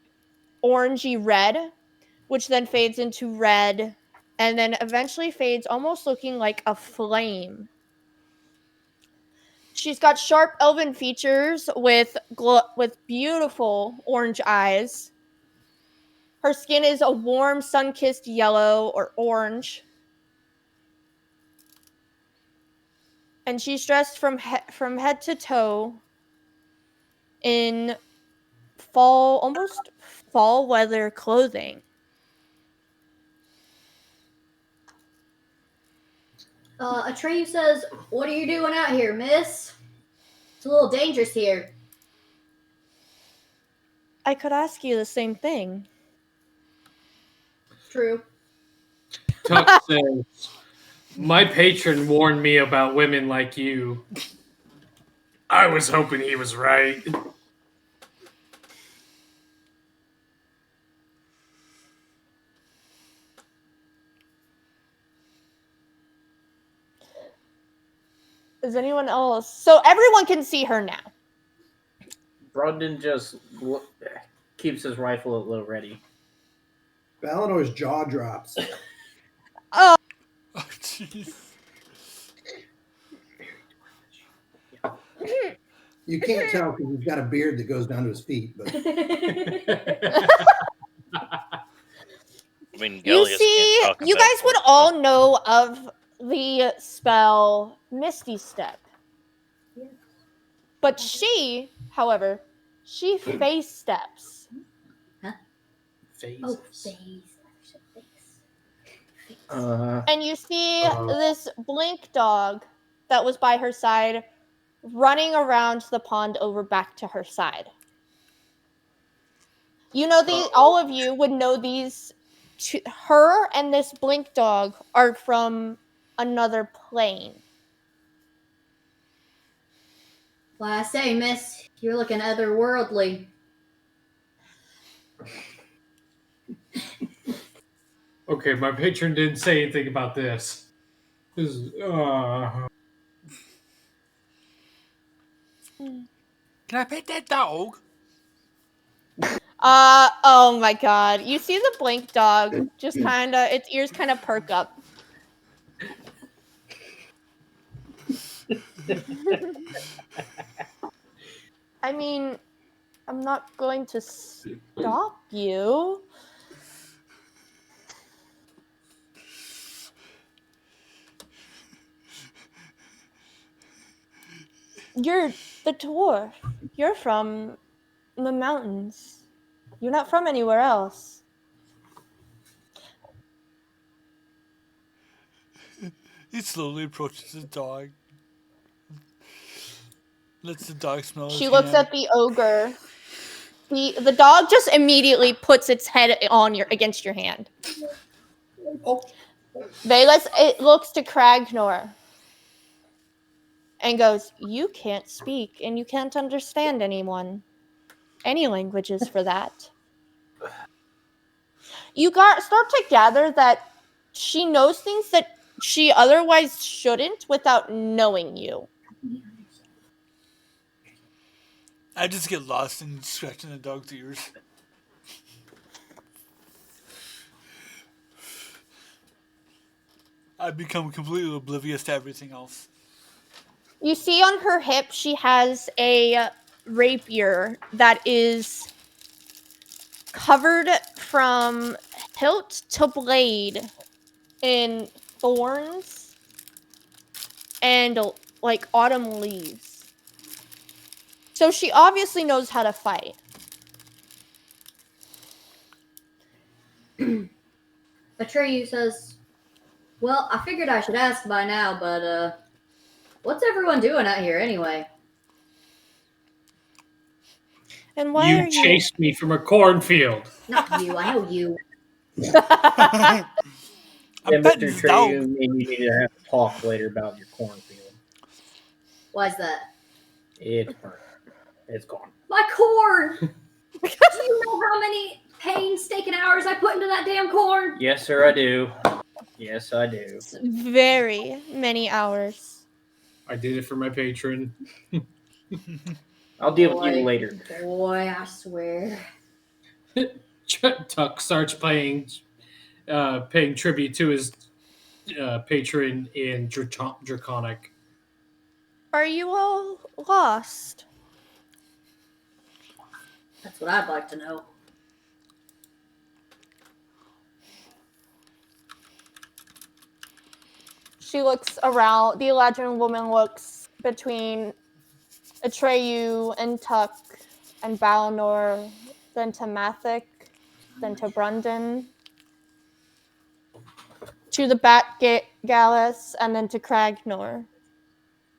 S3: orangey red, which then fades into red and then eventually fades, almost looking like a flame. She's got sharp elven features with beautiful orange eyes. Her skin is a warm, sun-kissed yellow or orange. And she's dressed from head to toe in almost fall weather clothing.
S8: Atreyu says, "What are you doing out here, miss? It's a little dangerous here."
S3: I could ask you the same thing.
S8: True.
S6: Tuck says, my patron warned me about women like you. I was hoping he was right.
S3: Is anyone else? So everyone can see her now.
S4: Brendan just keeps his rifle at low ready.
S9: Valanor's jaw drops.
S3: Oh,
S1: Oh, jeez.
S9: You can't tell because he's got a beard that goes down to his feet. But
S5: I mean,
S3: you
S5: Goliath
S3: see,
S5: can't talk
S3: you
S5: about
S3: guys would
S5: it,
S3: all know of the spell Misty Step. But she, however, she face steps.
S8: Oh, face.
S3: And you see this blink dog that was by her side running around the pond over back to her side. You know, all of you would know these. Her and this blink dog are from another plane.
S8: Well, I say, miss, you're looking otherworldly.
S6: Okay, my patron didn't say anything about this. This is,
S1: Can I pet that dog?
S3: Oh my god. You see the blink dog just kinda, its ears kind of perk up. I mean, I'm not going to stop you. You're the dwarf. You're from the mountains. You're not from anywhere else.
S1: He slowly approaches the dog. Lets the dog smell his
S3: She looks
S1: hand.
S3: at the ogre. The dog just immediately puts its head on against your hand. Velas, it looks to Kragnor and goes, "You can't speak and you can't understand anyone. Any languages for that." You start to gather that she knows things that she otherwise shouldn't without knowing you.
S1: I just get lost in scratching the dog's ears. I become completely oblivious to everything else.
S3: You see on her hip she has a rapier that is covered from hilt to blade in thorns and like autumn leaves. So she obviously knows how to fight.
S8: Atreyu says, "Well, I figured I should ask by now, but what's everyone doing out here anyway?"
S3: And why are
S6: You chased me from a cornfield.
S8: Not you. I know you.
S1: I'm
S4: Yeah,
S1: petting
S4: Mr.
S1: this
S4: Trey,
S1: dog.
S4: you need to have a talk later about your cornfield.
S8: Why's that?
S4: It's burnt. It's gone.
S8: My corn! Do you know how many painstaking hours I put into that damn corn?
S4: Yes, sir, I do. Yes, I do.
S3: Very many hours.
S6: I did it for my patron.
S4: I'll deal with you later.
S8: Boy, I swear.
S6: Tuck starts paying tribute to his patron in Draconic.
S3: Are you all lost?
S8: That's what I'd like to know.
S3: She looks around. The Eladrin woman looks between Atreyu and Tuck and Balnor, then to Mathic, then to Brundon, to the Bat-Gallus, and then to Kragnor.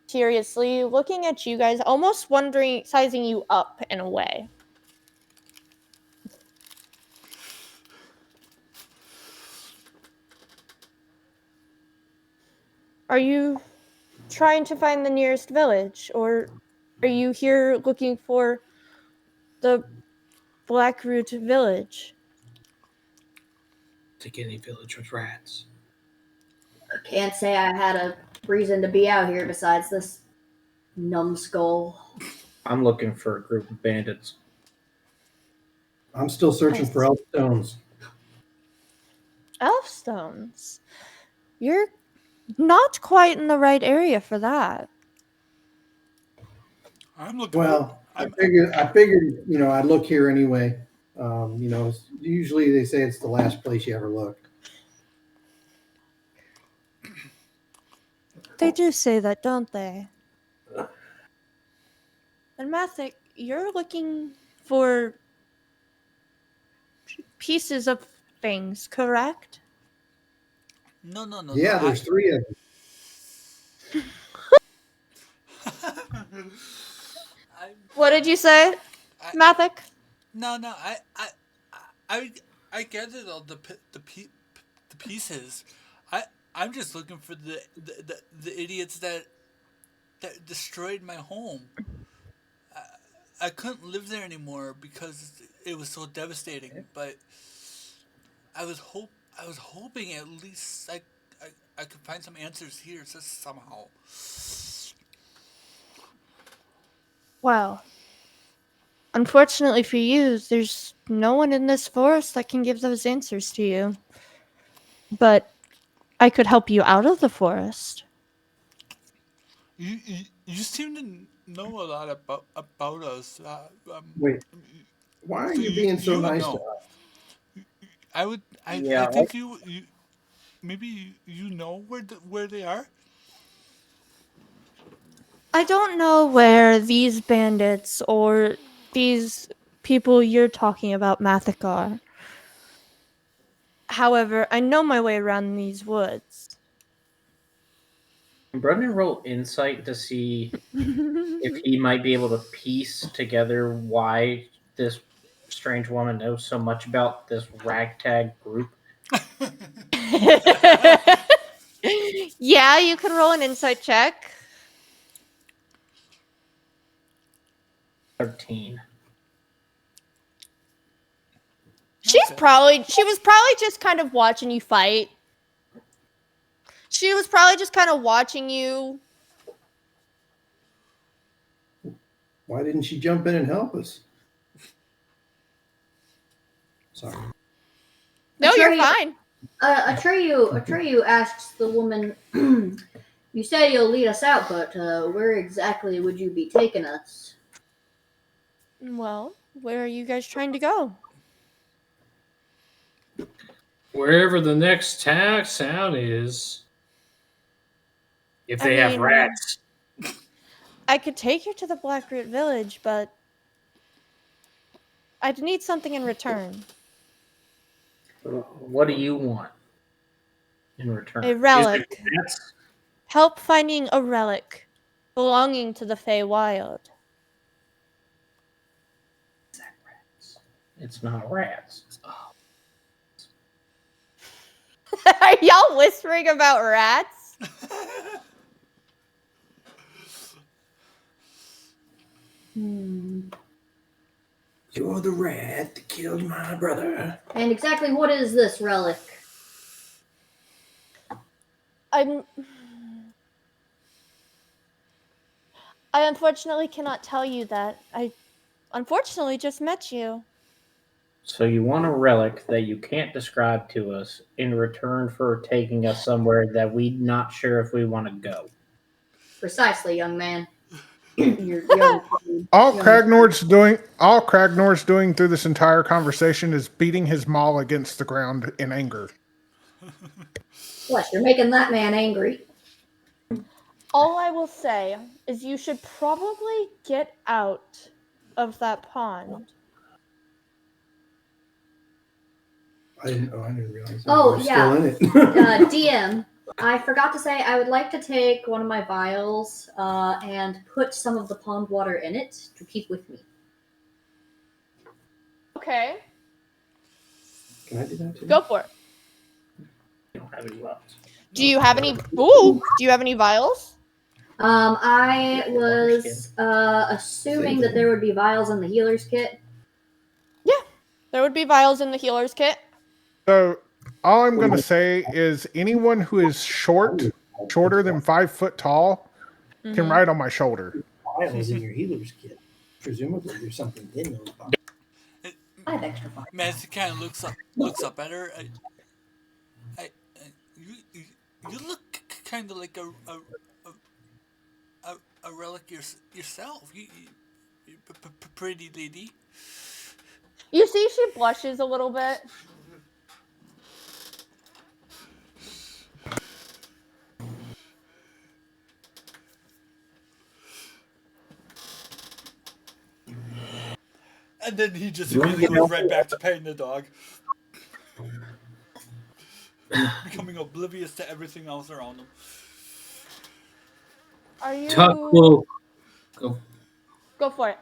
S3: Curiously looking at you guys, almost wondering, sizing you up in a way. Are you trying to find the nearest village, or are you here looking for the Blackroot village?
S6: Take any village with rats.
S8: I can't say I had a reason to be out here besides this numbskull.
S4: I'm looking for a group of bandits.
S9: I'm still searching for elf stones.
S3: Elf stones? You're not quite in the right area for that.
S1: I'm looking.
S9: Well, I figured, I'd look here anyway. Usually they say it's the last place you ever look.
S3: They do say that, don't they? And Mathic, you're looking for pieces of things, correct?
S1: No.
S9: Yeah, there's 3 of them.
S3: What did you say, Mathic?
S1: No. I gathered all the pieces. I'm just looking for the idiots that destroyed my home. I couldn't live there anymore because it was so devastating. But I was hoping at least I could find some answers here just somehow.
S3: Well, unfortunately for you, there's no one in this forest that can give those answers to you. But I could help you out of the forest.
S1: You seem to know a lot about us.
S9: Wait, why are you being so nice to us?
S1: I think you maybe you know where they are.
S3: I don't know where these bandits or these people you're talking about, Mathik, are. However, I know my way around these woods.
S4: Can Brendan roll insight to see if he might be able to piece together why this strange woman knows so much about this ragtag group?
S3: Yeah, you can roll an insight check.
S4: 13.
S3: She
S1: Okay.
S3: was probably just kind of watching you fight. She was probably just kind of watching you.
S9: Why didn't she jump in and help us? Sorry.
S3: No, you're
S8: Atreyu-
S3: fine.
S8: Atreyu asks the woman, "You say you'll lead us out, but where exactly would you be taking us?"
S3: Well, where are you guys trying to go?
S6: Wherever the next town is. If they have
S3: mean,
S6: rats.
S3: I could take you to the Blackroot village, but I'd need something in return.
S4: What do you want in return?
S3: A relic.
S6: Rats?
S3: Help finding a relic belonging to the Feywild.
S4: It's not rats.
S3: Are y'all whispering about rats?
S9: You're the rat that killed my brother.
S8: And exactly what is this relic?
S3: I unfortunately cannot tell you that. I unfortunately just met you.
S4: So you want a relic that you can't describe to us in return for taking us somewhere that we're not sure if we want to go.
S8: Precisely, young man. You're young.
S7: All Cragnor's doing through this entire conversation is beating his maul against the ground in anger.
S8: What? You're making that man angry.
S3: All I will say is you should probably get out of that pond.
S9: I didn't realize.
S8: Oh,
S9: I was
S8: yeah.
S9: still in it.
S8: DM, I forgot to say I would like to take one of my vials and put some of the pond water in it to keep with me.
S3: Okay,
S9: Can I do that too?
S3: go for it.
S4: You don't have any left.
S3: Do you have any? Ooh, do you have any vials?
S8: I was assuming that there would be vials in the healer's kit.
S3: There would be vials in the healer's kit.
S7: So all I'm going to say is anyone who is shorter than 5 foot tall, can ride on my shoulder.
S9: Vials in your healer's kit. Presumably, there's something in those vials.
S8: I have extra vials.
S1: Mancy kind of looks up at her. You look kind of like a relic yourself. You pretty lady.
S3: You see, she blushes a little bit.
S1: And then he just immediately goes right back to petting the dog. Becoming oblivious to everything else around him.
S3: Are you?
S6: Tuck will
S3: Go for it.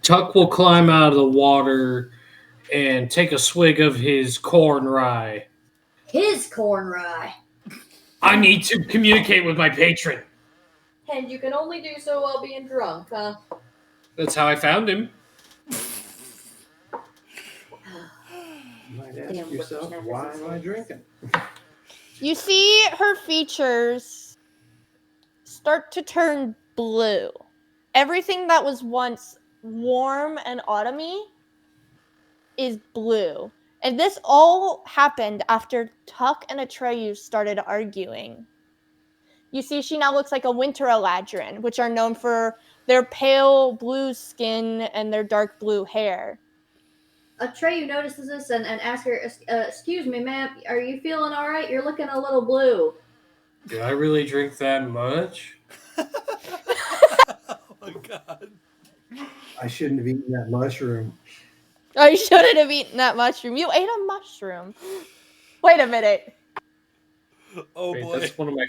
S6: Tuck will climb out of the water and take a swig of his corn rye.
S8: His corn rye.
S6: I need to communicate with my patron.
S8: And you can only do so while being drunk, huh?
S6: That's how I found him.
S9: You might ask yourself, why am I drinking?
S3: You see her features start to turn blue. Everything that was once warm and autumny is blue. And this all happened after Tuck and Atreyu started arguing. You see, she now looks like a winter eladrin, which are known for their pale blue skin and their dark blue hair.
S8: Atreyu notices this and asks her, "Excuse me, ma'am, are you feeling all right? You're looking a little blue."
S6: Do I really drink that much?
S1: my god.
S9: I shouldn't have eaten that mushroom.
S3: Oh, you shouldn't have eaten that mushroom. You ate a mushroom. Wait a minute.
S1: Oh
S6: Wait,
S1: boy.
S6: that's one of my.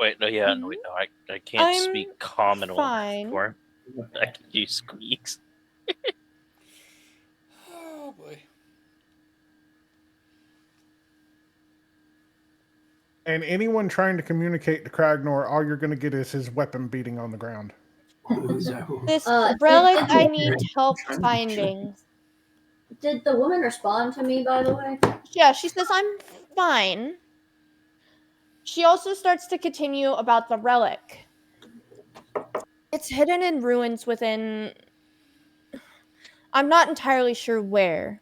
S5: Wait, no, yeah, no, wait, no, I can't
S3: I'm
S5: speak common
S3: fine.
S5: for. I can do squeaks.
S1: Oh boy.
S7: And anyone trying to communicate to Kragnor, all you're going to get is his weapon beating on the ground.
S3: This
S8: Uh,
S3: relic
S8: did-
S3: I need help finding.
S8: Did the woman respond to me, by the way?
S3: Yeah, she says I'm fine. She also starts to continue about the relic. It's hidden in ruins within. I'm not entirely sure where.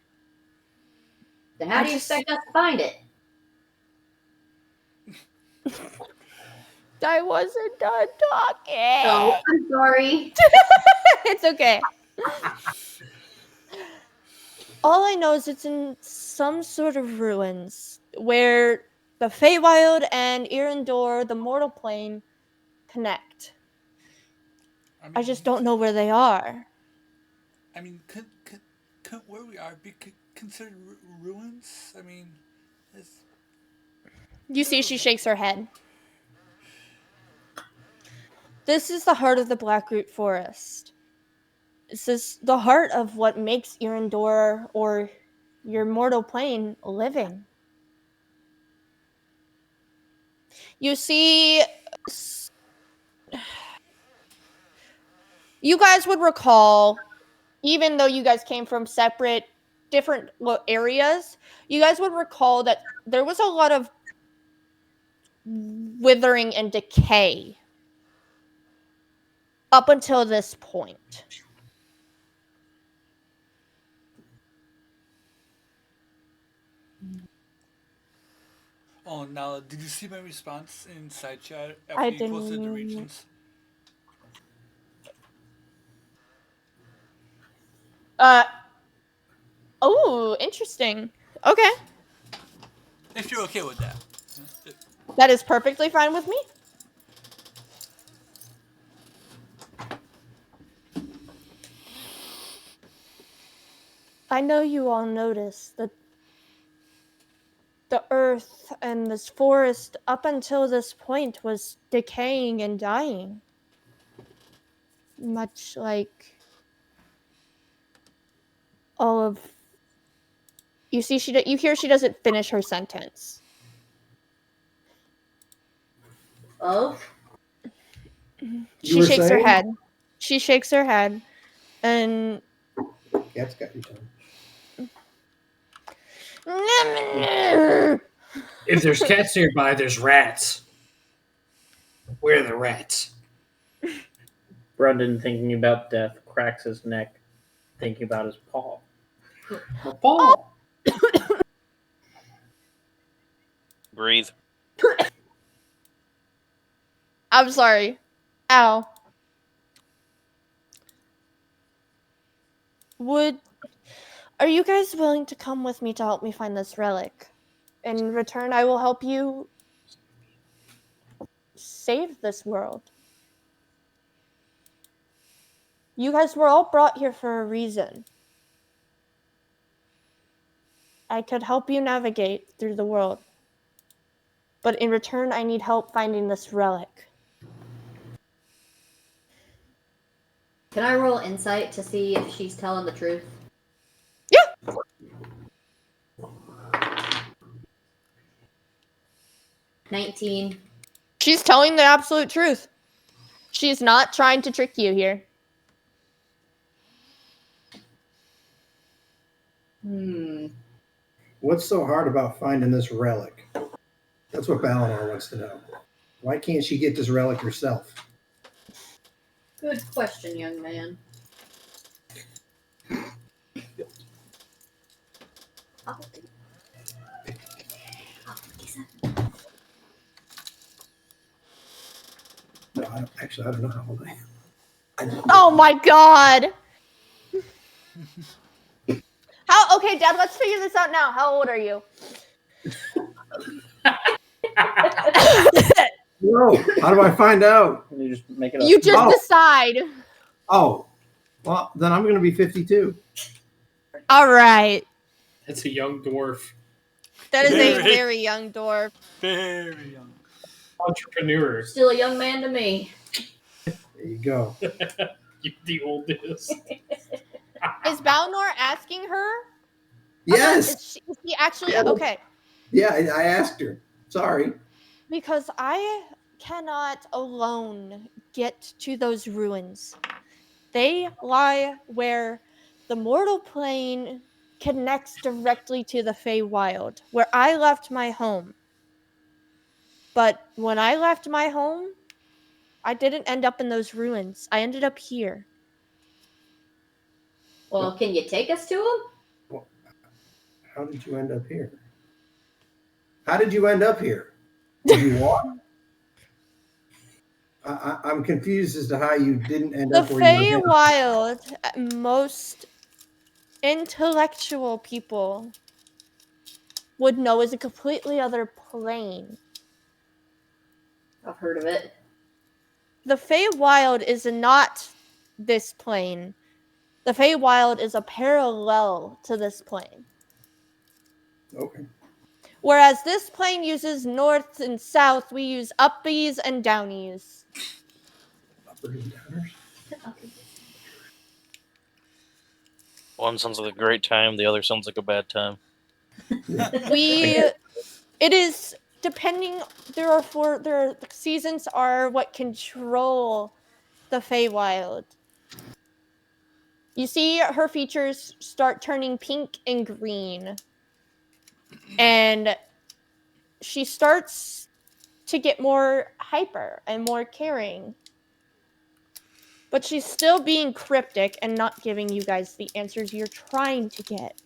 S8: Then how
S3: I
S8: do you
S3: just-
S8: expect us to find it?
S3: I wasn't done talking.
S8: Oh, I'm sorry.
S3: It's okay. All I know is it's in some sort of ruins where the Feywild and Irendor, the mortal plane, connect. I just don't know where they are.
S1: I mean, could where we are be considered ruins? I mean, it's,
S3: You see, she shakes her head. This is the heart of the Blackroot Forest. This is the heart of what makes Irendor or your mortal plane living. You see, you guys would recall, even though you guys came from separate, different areas, you guys would recall that there was a lot of withering and decay up until this point.
S1: oh, Nala, did you see my response in side chat
S3: I
S1: after you posted the
S3: didn't.
S1: regions?
S3: Oh, interesting. Okay.
S1: If you're okay with that.
S3: That is perfectly fine with me. I know you all noticed that the earth and this forest up until this point was decaying and dying. Much like all of you see you hear she doesn't finish her sentence.
S8: Of?
S3: She shakes her head. She shakes her head and
S9: Cat's got your tongue.
S6: If there's cats nearby, there's rats. Where are the rats?
S4: Brendan, thinking about death, cracks his neck, thinking about his paw.
S6: My paw.
S5: Breathe.
S3: I'm sorry. Ow. Are you guys willing to come with me to help me find this relic? In return, I will help you save this world. You guys were all brought here for a reason. I could help you navigate through the world. But in return, I need help finding this relic.
S8: Can I roll insight to see if she's telling the truth?
S3: Yeah.
S8: 19.
S3: She's telling the absolute truth. She's not trying to trick you here.
S9: What's so hard about finding this relic? That's what Balinor wants to know. Why can't she get this relic herself?
S8: Good question, young man.
S9: No, I don't know how old I am.
S3: Oh my god! Okay, Dad, let's figure this out now. How old are you?
S9: No. How do I find out?
S4: You just make it up.
S3: You just decide.
S9: Oh, well, then I'm going to be 52.
S3: All right.
S6: That's a young dwarf.
S3: That is a
S1: Very-
S3: very young dwarf.
S1: Very young.
S6: Entrepreneur.
S8: Still a young man to me.
S9: There you go.
S6: You the oldest.
S3: Is Balnor asking her?
S9: Yes.
S3: Is she actually
S9: Yeah.
S3: okay?
S9: Yeah, I asked her. Sorry.
S3: Because I cannot alone get to those ruins. They lie where the mortal plane connects directly to the Feywild, where I left my home. But when I left my home, I didn't end up in those ruins. I ended up here.
S8: Well, can you take us to him?
S9: How did you end up here? How did you end up here? Did you walk? I'm confused as to how you didn't end
S3: The
S9: up where you were.
S3: Feywild, most intellectual people would know is a completely other plane.
S8: I've heard of it.
S3: The Feywild is not this plane. The Feywild is a parallel to this plane.
S9: Okay.
S3: Whereas this plane uses north and south, we use uppies and downies.
S9: Uppers and downers.
S5: One sounds like a great time. The other sounds like a bad time.
S3: It is depending. The seasons are what control the Feywild. You see her features start turning pink and green. And she starts to get more hyper and more caring. But she's still being cryptic and not giving you guys the answers you're trying to get.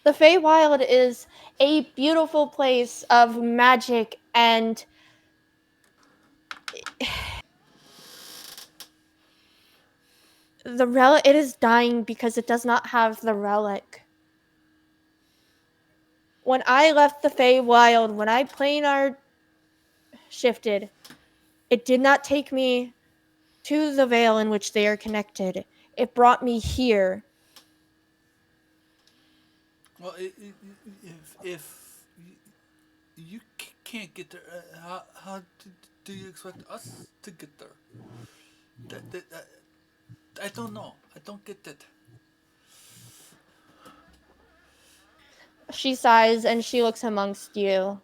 S3: The Feywild is a beautiful place of magic and the relic. It is dying because it does not have the relic. When I left the Feywild, when I planar shifted, it did not take me to the veil in which they are connected. It brought me here.
S1: Well, if you can't get there, how do you expect us to get there? I don't know. I don't get it.
S3: She sighs and she looks amongst you.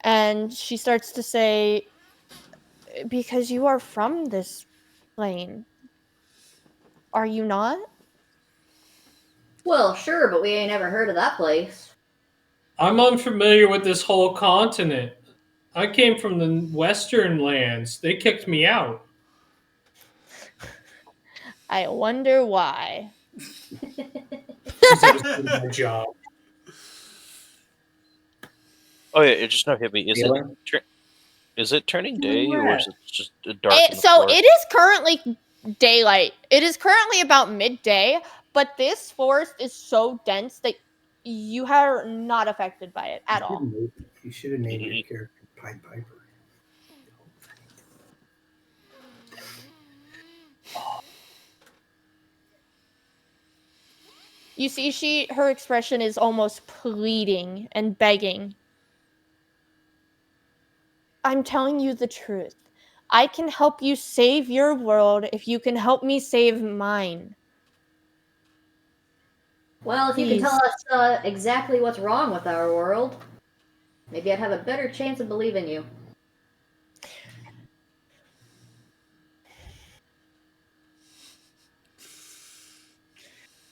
S3: And she starts to say, because you are from this plane. Are you not?
S8: Well, sure, but we ain't ever heard of that place.
S6: I'm unfamiliar with this whole continent. I came from the western lands. They kicked me out.
S3: I wonder why.
S6: Because I was doing my job.
S5: Oh yeah, it just now hit me.
S4: Feeling?
S5: Is it turning day or is it just dark?
S3: So it is currently daylight. It is currently about midday, but this forest is so dense that you are not affected by it at all.
S9: You should have named your character Pied Piper.
S3: You see her expression is almost pleading and begging. I'm telling you the truth. I can help you save your world if you can help me save mine.
S8: Well, if you can tell us exactly what's wrong with our world, maybe I'd have a better chance of believing you.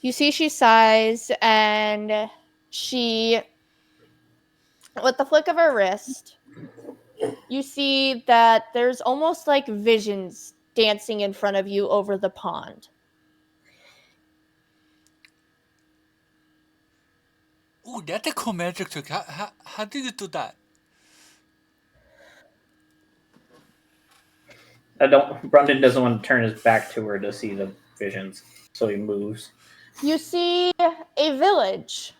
S3: You see she sighs and she, with the flick of her wrist, you see that there's almost like visions dancing in front of you over the pond.
S1: Ooh, that's a cool magic trick. How do you do that?
S4: Brandon doesn't want to turn his back to her to see the visions, so he moves.
S3: You see a village.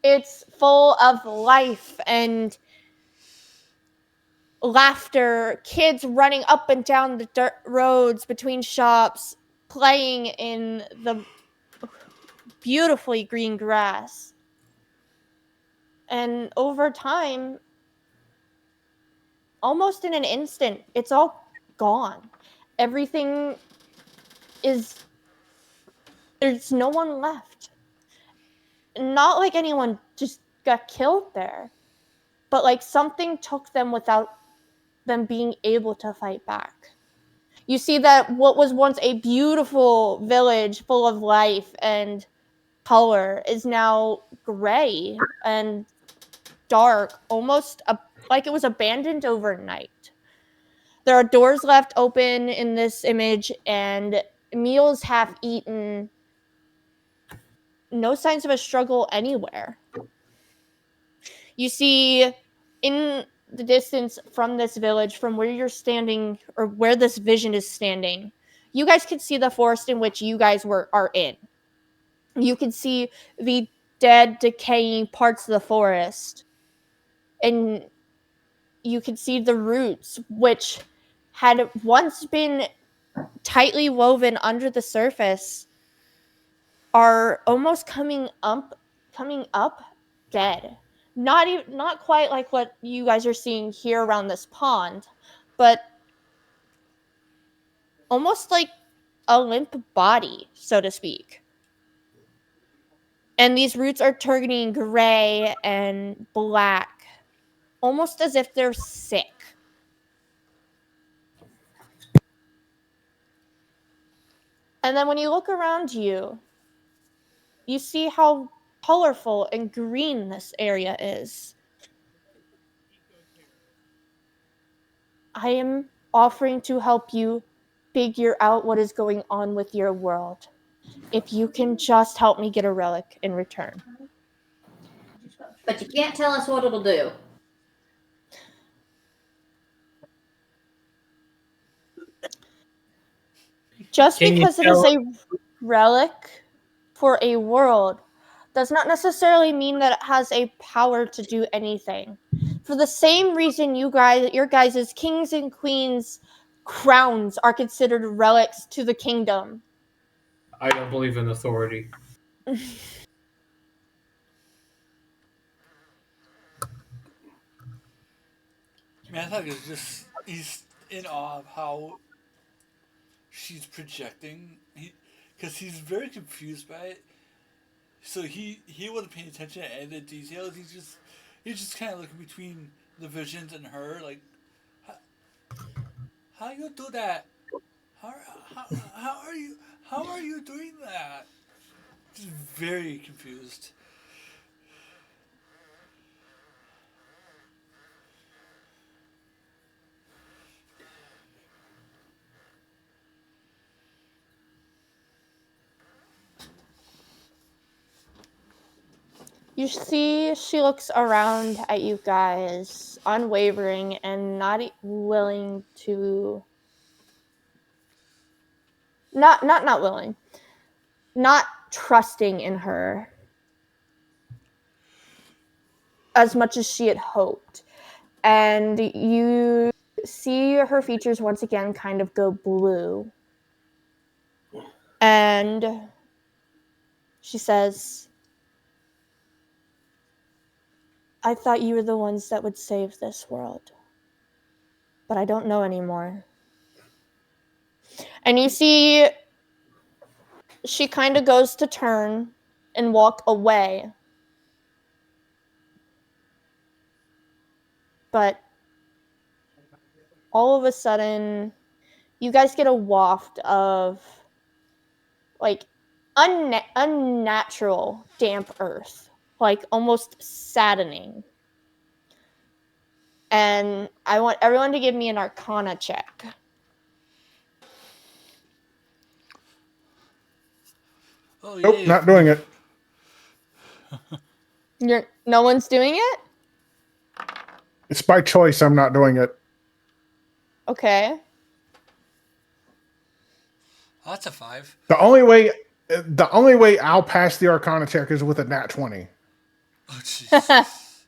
S3: It's full of life and laughter, kids running up and down the dirt roads between shops, playing in the beautifully green grass. And over time, almost in an instant, it's all gone. Everything is, there's no one left. Not like anyone just got killed there, but like something took them without them being able to fight back. You see that what was once a beautiful village full of life and color is now gray and dark, almost like it was abandoned overnight. There are doors left open in this image and meals half eaten. No signs of a struggle anywhere. You see in the distance from this village, from where you're standing or where this vision is standing, you guys can see the forest in which you guys are in. You can see the dead, decaying parts of the forest. And you can see the roots, which had once been tightly woven under the surface, are almost coming up dead. Not quite like what you guys are seeing here around this pond, but almost like a limp body, so to speak. And these roots are turning gray and black, almost as if they're sick. And then when you look around you, you see how colorful and green this area is. I am offering to help you figure out what is going on with your world. If you can just help me get a relic in return.
S8: But you can't tell us what it'll do.
S3: Just
S6: Can you
S3: because it is a relic for a world does not necessarily mean that it has a power to do anything. For the same reason your guys' kings and queens crowns are considered relics to the kingdom.
S6: I don't believe in authority.
S1: Manthog is just, he's in awe of how she's projecting. Because he's very confused by it. So he wasn't paying attention to any of the details. He's just kind of looking between the visions and her, like, how you do that? How, how, how are you how are you doing that? Just very confused.
S3: You see, she looks around at you guys, unwavering and not willing to. Not willing. Not trusting in her as much as she had hoped. And you see her features once again kind of go blue. And she says, I thought you were the ones that would save this world. But I don't know anymore. And you see she kind of goes to turn and walk away. But all of a sudden, you guys get a waft of like unnatural damp earth, like almost saddening. And I want everyone to give me an Arcana check.
S1: Oh
S7: Nope,
S1: yeah.
S7: not doing it.
S3: No one's doing it?
S7: It's by choice. I'm not doing it.
S3: Okay.
S1: Oh, that's a 5.
S7: The only way I'll pass the Arcana check is with a nat 20.
S1: Oh jeez.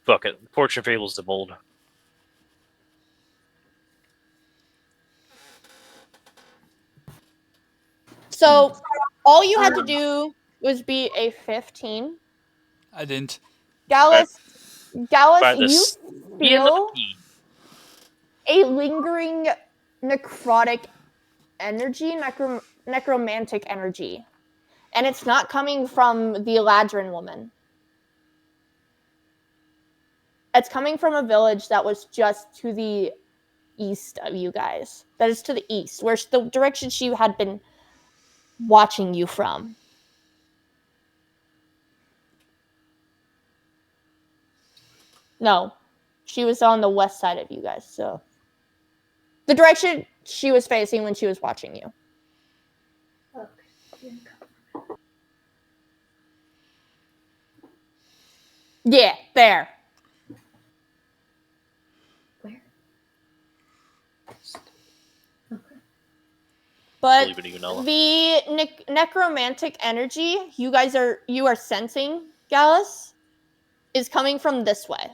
S5: Fuck it. Fortune favors the bold.
S3: So all you had to do was be a 15.
S1: I didn't.
S3: Gallus,
S5: By the
S3: you
S5: skin of the
S3: feel
S5: pea.
S3: a lingering necrotic energy, necromantic energy. And it's not coming from the Eladrin woman. It's coming from a village that was just to the east of you guys. That is to the east, where the direction she had been watching you from. No, she was on the west side of you guys, so the direction she was facing when she was watching you.
S8: Okay.
S3: Yeah, there.
S8: Where?
S3: But
S5: Believe it or you know.
S3: the necromantic energy you are sensing, Gallus, is coming from this way.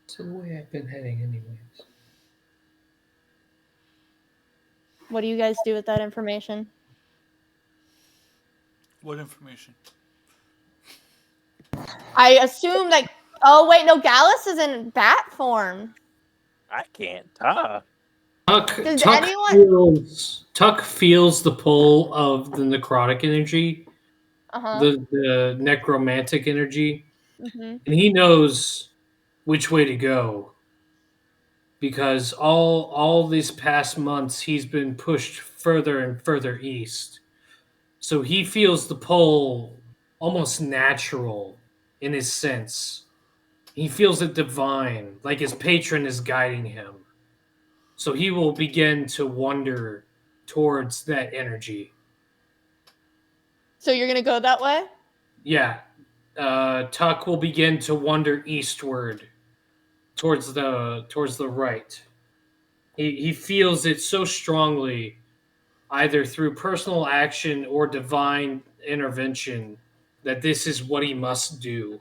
S6: It's the way I've been heading, anyways.
S3: What do you guys do with that information?
S1: What information?
S3: I assume that. Oh wait, no, Gallus is in bat form.
S5: I can't talk.
S3: Does anyone?
S6: Tuck feels the pull of the necrotic energy,
S3: Uh-huh.
S6: the necromantic energy,
S3: Mm-hmm.
S6: and he knows which way to go because all these past months he's been pushed further and further east. So he feels the pull almost natural in his sense. He feels it divine, like his patron is guiding him. So he will begin to wander towards that energy.
S3: So you're gonna go that way?
S6: Yeah. Tuck will begin to wander eastward towards the right. He feels it so strongly, either through personal action or divine intervention, that this is what he must do.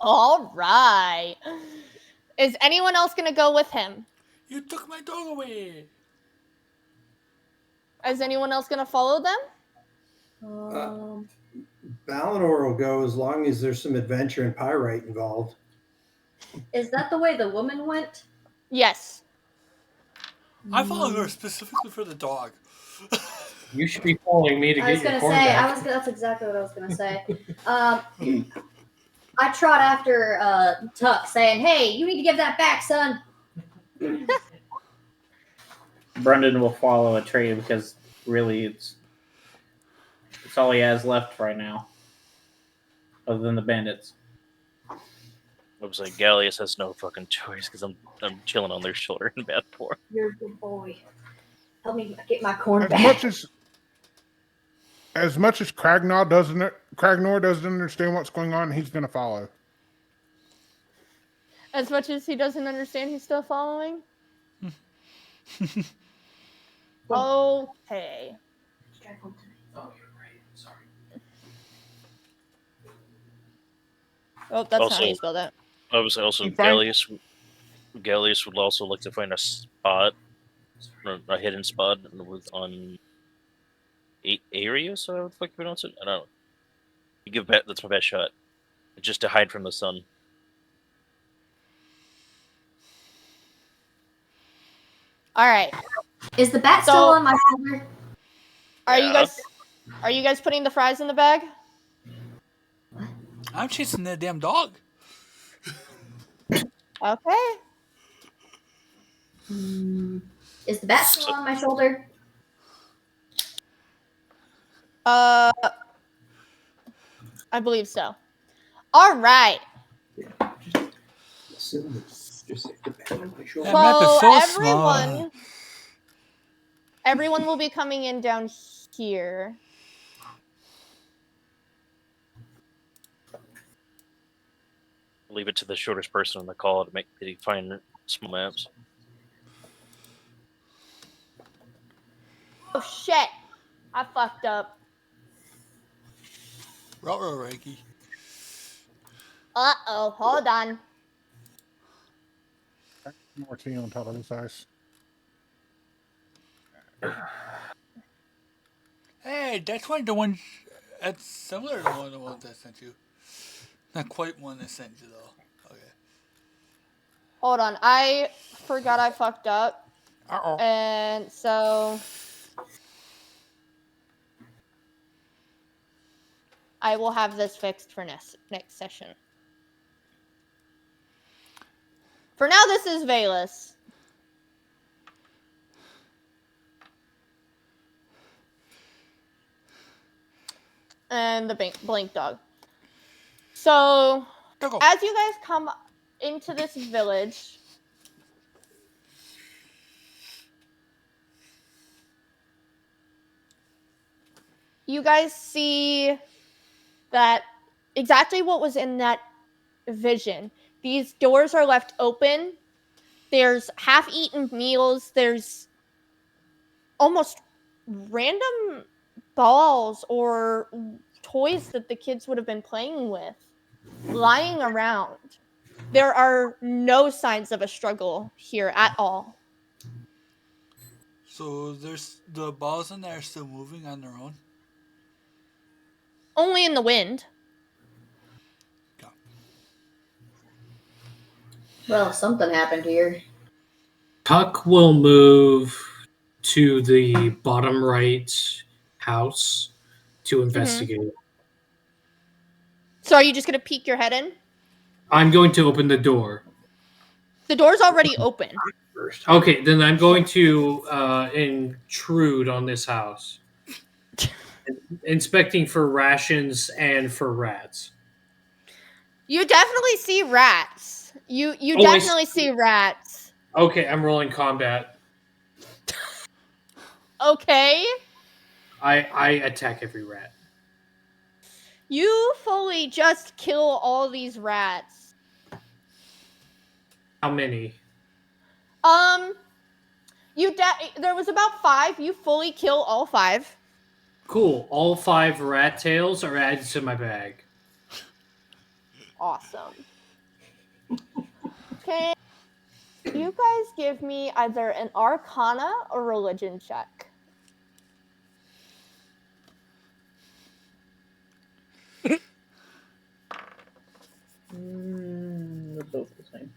S3: All right. Is anyone else gonna go with him?
S1: You took my dog away.
S3: Is anyone else gonna follow them?
S9: Valinor will go as long as there's some adventure and pyrite involved.
S8: Is that the way the woman went?
S3: Yes.
S1: I followed her specifically for the dog.
S6: You should be following me to
S8: I was
S6: get your
S8: gonna
S6: corn
S8: say,
S6: back.
S8: that's exactly what I was gonna say. I trot after Tuck, saying, "Hey, you need to give that back, son."
S4: Brendan will follow Atreyu because really it's all he has left right now, other than the bandits.
S5: I was like, Gallius has no fucking choice because I'm chilling on their shoulder in bad form.
S8: You're a good boy. Help me get my corn
S7: As
S8: back.
S7: much as Kragnor doesn't understand what's going on, he's gonna follow.
S3: As much as he doesn't understand, he's still following? Okay.
S6: Oh, you're right. Sorry.
S3: Oh, that's not
S5: Also-
S3: how you spell that.
S5: I was also
S7: You find-
S5: Gallius would also like to find a spot, a hidden spot on area. So I would like to pronounce it. I don't know. That's my best shot, just to hide from the sun.
S3: All right.
S8: Is the bat still on my shoulder?
S3: Are
S5: Yeah.
S3: you guys putting the fries in the bag?
S1: I'm chasing that damn dog.
S3: Okay.
S8: Is the bat still on my shoulder?
S3: I believe so. All right.
S9: Just the bat on my shoulder.
S1: That map is so
S3: everyone,
S1: small.
S3: everyone will be coming in down here.
S5: Leave it to the shortest person on the call to find small maps.
S3: Oh shit! I fucked up.
S1: Ruh-roh, Reiki.
S3: Uh-oh, hold on.
S7: More tea on top of this ice.
S1: Hey, that's one of the ones that's similar to one of the ones I sent you. Not quite one I sent you though. Okay.
S3: Hold on. I forgot I fucked up.
S1: Uh-oh.
S3: And so I will have this fixed for next session. For now, this is Valus. And the blink dog. So, as you guys come into this village, you guys see that exactly what was in that vision. These doors are left open. There's half-eaten meals. There's almost random balls or toys that the kids would have been playing with lying around. There are no signs of a struggle here at all.
S1: So there's the balls in there are still moving on their own?
S3: Only in the wind.
S1: Yeah.
S8: Well, something happened here.
S6: Puck will move to the bottom right house to investigate.
S3: So are you just going to peek your head in?
S6: I'm going to open the door.
S3: The door's already open.
S6: Okay, then I'm going to intrude on this house. Inspecting for rations and for rats.
S3: You definitely see rats. You
S6: Oh,
S3: definitely see rats.
S6: Okay, I'm rolling combat.
S3: Okay.
S6: I attack every rat.
S3: You fully just kill all these rats.
S6: How many?
S3: There was about 5. You fully kill all 5.
S6: Cool. All 5 rat tails are added to my bag.
S3: Awesome. Can you guys give me either an Arcana or Religion check?
S4: They're both the same.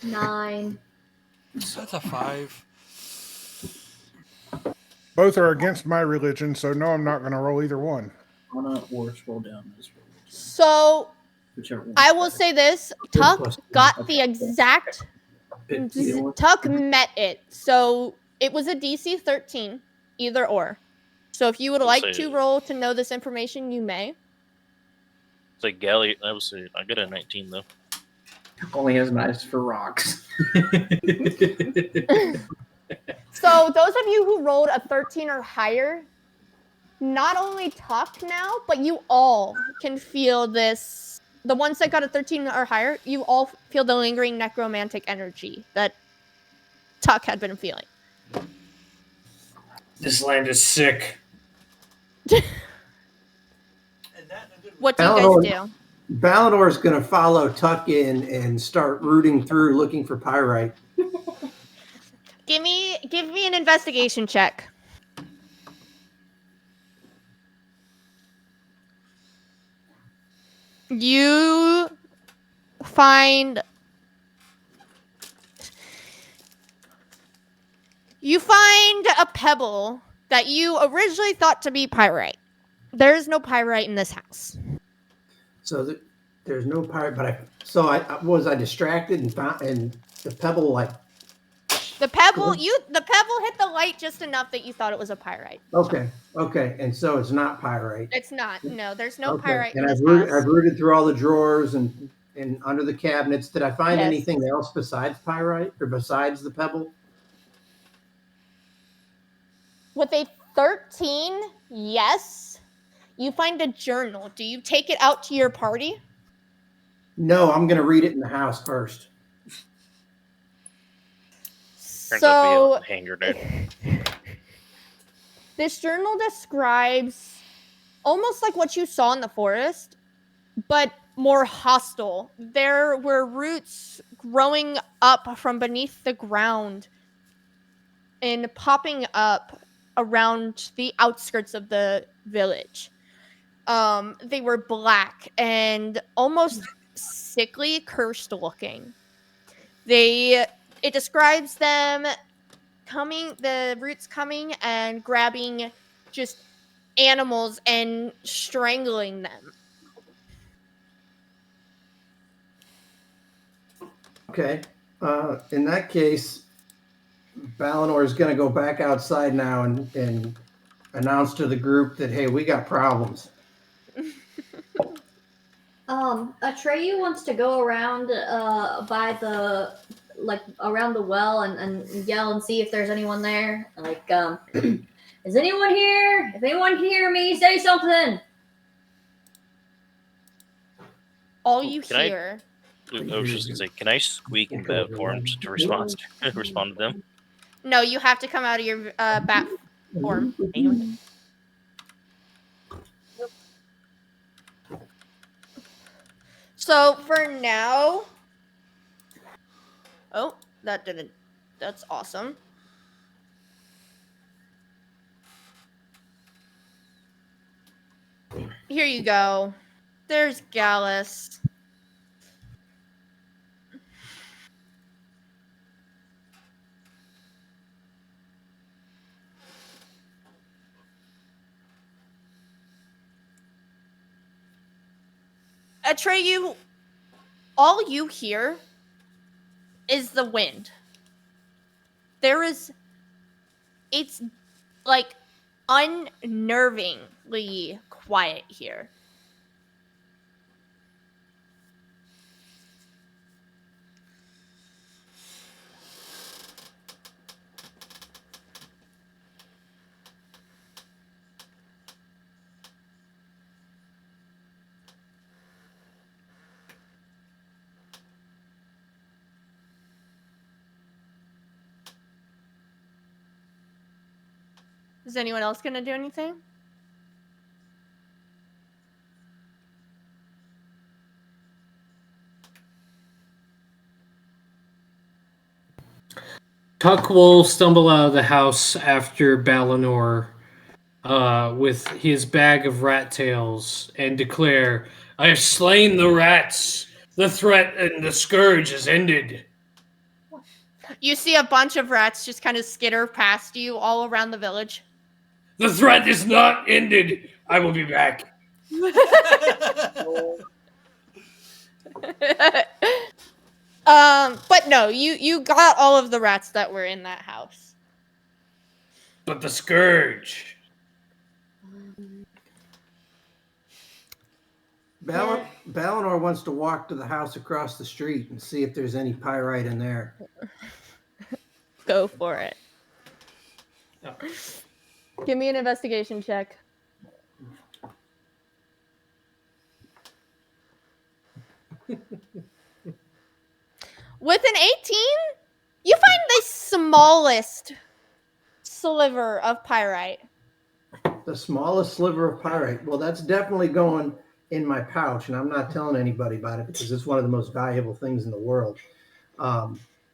S8: 9.
S1: That's a 5.
S7: Both are against my religion, so no, I'm not going to roll either one.
S4: Arcana or scroll down as well.
S3: So,
S4: Whichever one.
S3: I will say this. Tuck
S4: Plus
S3: got
S4: one.
S3: the exact...
S4: Bit
S3: Tuck met it. So, it was a DC 13, either or. So, if you would like to roll to know this information, you may.
S5: It's like Galley. I got a 19 though.
S4: Only has knives for rocks.
S3: So, those of you who rolled a 13 or higher, not only Tuck now, but you all can feel this. The ones that got a 13 or higher, you all feel the lingering necromantic energy that Tuck had been feeling.
S6: This land is sick.
S3: What do you guys do?
S9: Ballador's going to follow Tuck in and start rooting through looking for pyrite.
S3: Give me an investigation check. You find a pebble that you originally thought to be pyrite. There is no pyrite in this house.
S9: So there's no pyrite, but I distracted and found, and the pebble
S3: the pebble hit the light just enough that you thought it was a pyrite.
S9: Okay, and so it's not pyrite.
S3: It's not. No, there's no pyrite in
S9: and
S3: this
S9: I've
S3: house.
S9: rooted through all the drawers and under the cabinets. Did I find anything else besides pyrite or besides the pebble?
S3: With a 13, yes. You find a journal. Do you take it out to your party?
S9: No, I'm going to read it in the house first.
S5: Turns out to be
S3: So
S5: a hand grenade.
S3: this journal describes almost like what you saw in the forest, but more hostile. There were roots growing up from beneath the ground and popping up around the outskirts of the village. They were black and almost sickly, cursed looking. It describes them the roots coming and grabbing just animals and strangling them.
S9: Okay. In that case, Balinor is going to go back outside now and announce to the group that, hey, we got problems.
S8: Atreyu wants to go around by the around the well and yell and see if there's anyone there. Like, is anyone here? If anyone can hear me, say something.
S3: All you
S5: Can I-
S3: hear.
S5: I was just gonna say, can I squeak in bat form to respond to them?
S3: No, you have to come out of your bat form. So for now. Oh, that didn't. That's awesome. Here you go. There's Gallus. Atreyu, all you hear is the wind. It's like unnervingly quiet here. Is anyone else gonna do anything?
S6: Tuck will stumble out of the house after Balinor with his bag of rat tails and declare, I have slain the rats. The threat and the scourge has ended.
S3: You see a bunch of rats just kind of skitter past you all around the village.
S6: The threat is not ended. I will be back.
S3: But no, you got all of the rats that were in that house.
S6: But the scourge.
S9: Balinor wants to walk to the house across the street and see if there's any pyrite in there.
S3: Go for it.
S6: Oh.
S3: Give me an investigation check. With an 18, you find the smallest sliver of pyrite.
S9: The smallest sliver of pyrite. Well, that's definitely going in my pouch, and I'm not telling anybody about it because it's one of the most valuable things in the world.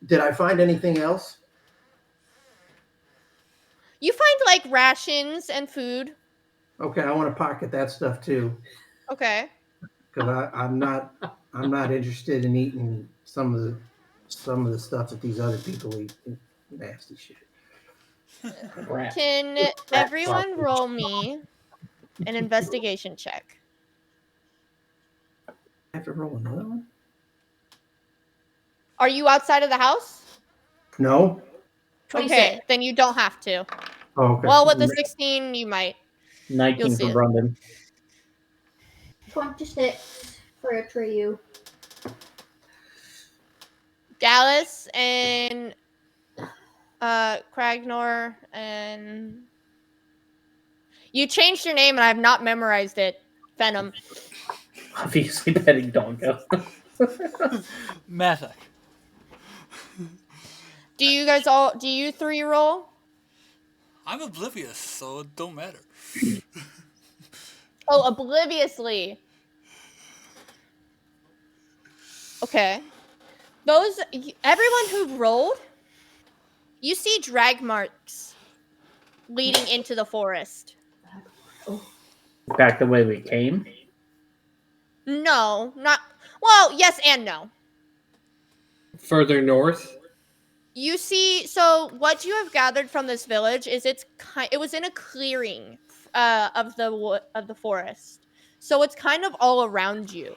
S9: Did I find anything else?
S3: You find like rations and food.
S9: Okay, I want to pocket that stuff too
S3: Okay.
S9: because I'm not interested in eating some of the stuff that these other people eat. Nasty shit.
S4: Rat.
S3: Can everyone
S4: sausage.
S3: roll me an investigation check?
S9: I have to roll another one?
S3: Are you outside of the house?
S9: No.
S8: 26.
S3: Okay, then you don't have to.
S9: Oh, okay.
S3: Well, with the 16, you might.
S4: 19
S3: see
S4: for
S3: it.
S4: Brundon.
S8: 26 for Atreyu.
S3: Gallus and Kragnor and you changed your name and I have not memorized it. Phenom.
S4: Obviously betting Dongo.
S1: Mathic.
S3: Do you three roll?
S1: I'm oblivious, so it don't matter.
S3: Oh, obliviously. Okay. Everyone who rolled, you see drag marks leading into the forest.
S4: Back the way we came.
S3: No, not well, yes and no.
S6: Further north.
S3: You see, so what you have gathered from this village is it was in a clearing of the forest. So it's kind of all around you.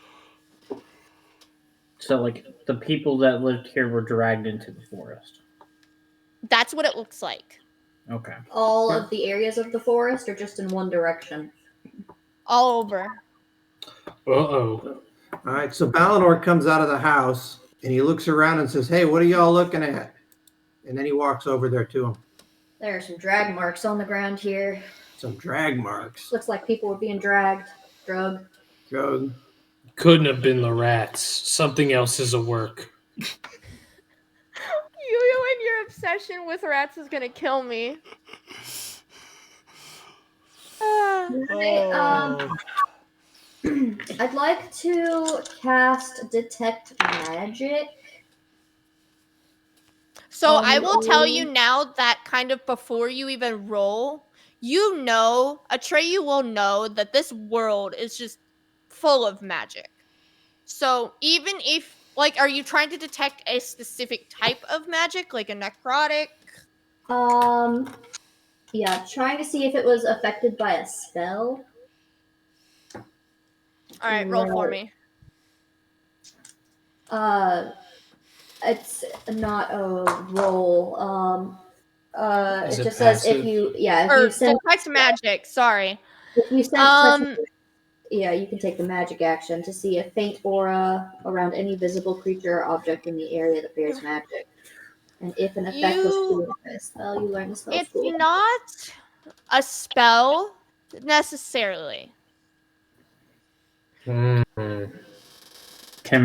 S4: So, like, the people that lived here were dragged into the forest.
S3: That's what it looks like.
S4: Okay.
S8: All of the areas of the forest or just in one direction?
S3: All over.
S6: Uh-oh.
S9: All right, so Balinor comes out of the house and he looks around and says, "Hey, what are y'all looking at?" And then he walks over there to him.
S8: There are some drag marks on the ground here.
S9: Some drag marks.
S8: Looks like people were being dragged. Drug.
S6: Couldn't have been the rats. Something else is at work.
S3: You and your obsession with rats is gonna kill me.
S1: Oh.
S8: I'd like to cast Detect Magic.
S3: So I will tell you now that kind of before you even roll, Atreyu will know that this world is just full of magic. So even if, like, are you trying to detect a specific type of magic, like a necrotic?
S8: Yeah, trying to see if it was affected by a spell.
S3: All right, roll for me.
S8: It's not a roll.
S6: Is
S8: it
S6: it
S8: just says if
S6: passive?
S8: you
S3: Detect magic. Sorry.
S8: If you sense you can take the magic action to see a faint aura around any visible creature or object in the area that bears magic. And if an effect was created by a spell, you learn the spell
S3: It's
S8: school.
S3: not a spell necessarily.
S4: Can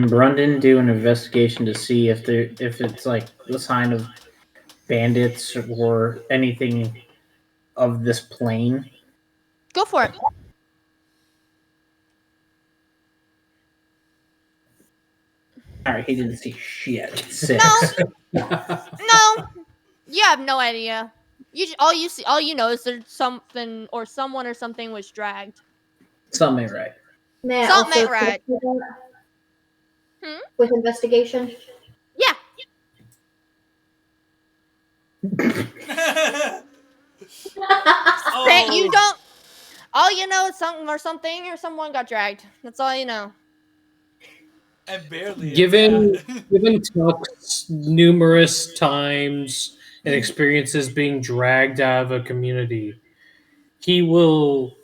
S4: Brundon do an investigation to see if it's like the sign of bandits or anything of this plane?
S3: Go for it.
S4: All right, he didn't see shit. 6.
S3: No, you have no idea. All you know is there's something or someone or something was dragged.
S4: Something right.
S8: May I
S3: Something
S8: also
S3: right.
S8: with investigation?
S3: Yeah.
S1: Oh.
S3: You don't. All you know is something or someone got dragged. That's all you know.
S1: And barely.
S6: Given Tuck's numerous times and experiences being dragged out of a community, he will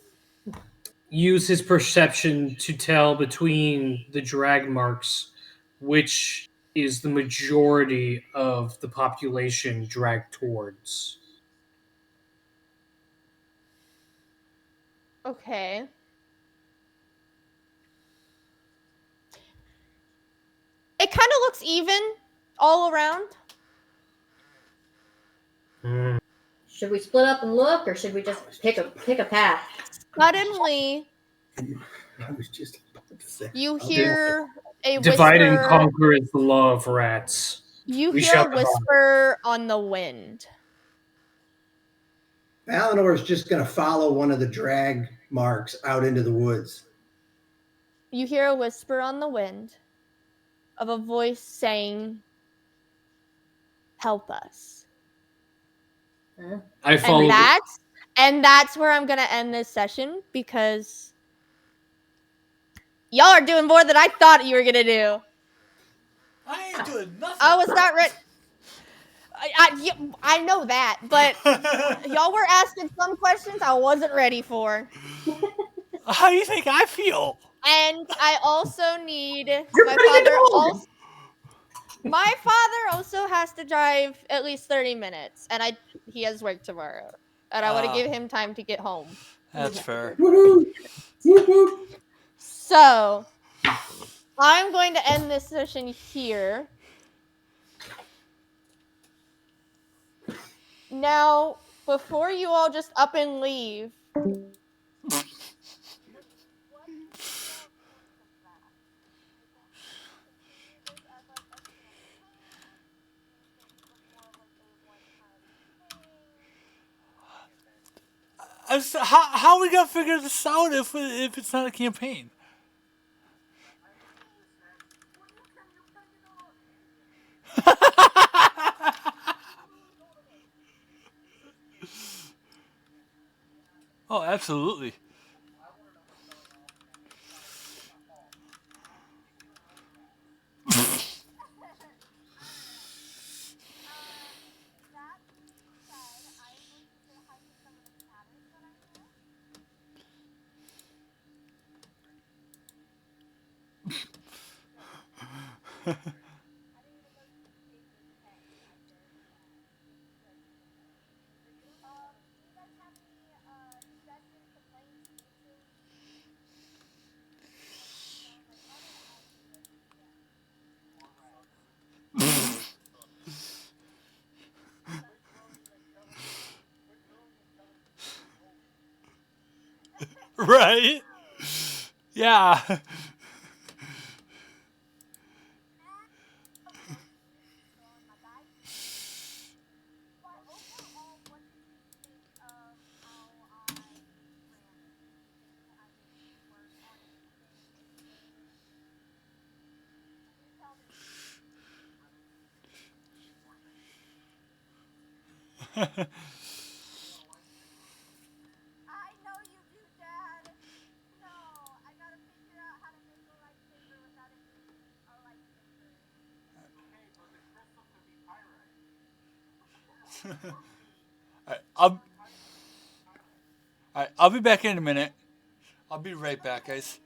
S6: use his perception to tell between the drag marks which is the majority of the population dragged towards.
S3: Okay. It kind of looks even all around.
S8: Should we split up and look, or should we just pick a path?
S3: Suddenly,
S9: I was just about to say.
S3: you hear a
S6: Divide and
S3: whisper.
S6: conquer is the law of rats.
S3: You
S6: We
S3: hear
S6: shall
S3: a whisper on the wind.
S9: Valinor is just going to follow one of the drag marks out into the woods.
S3: You hear a whisper on the wind of a voice saying, "Help us."
S6: I follow.
S3: And that's where I'm gonna end this session because y'all are doing more than I thought you were gonna do.
S1: I ain't doing nothing.
S3: I was not ready. I know that, but y'all were asking some questions I wasn't ready for.
S1: How do you think I feel?
S3: And I also need my father also has to drive at least 30 minutes, and he has work tomorrow, and I want to give him time to get home.
S1: That's fair.
S3: So, I'm going to end this session here. Now, before you all just up and leave,
S1: How are we gonna figure this out if it's not a campaign? Oh, absolutely. Right? Yeah. I'll, I'll be back in a minute. I'll be right back, guys.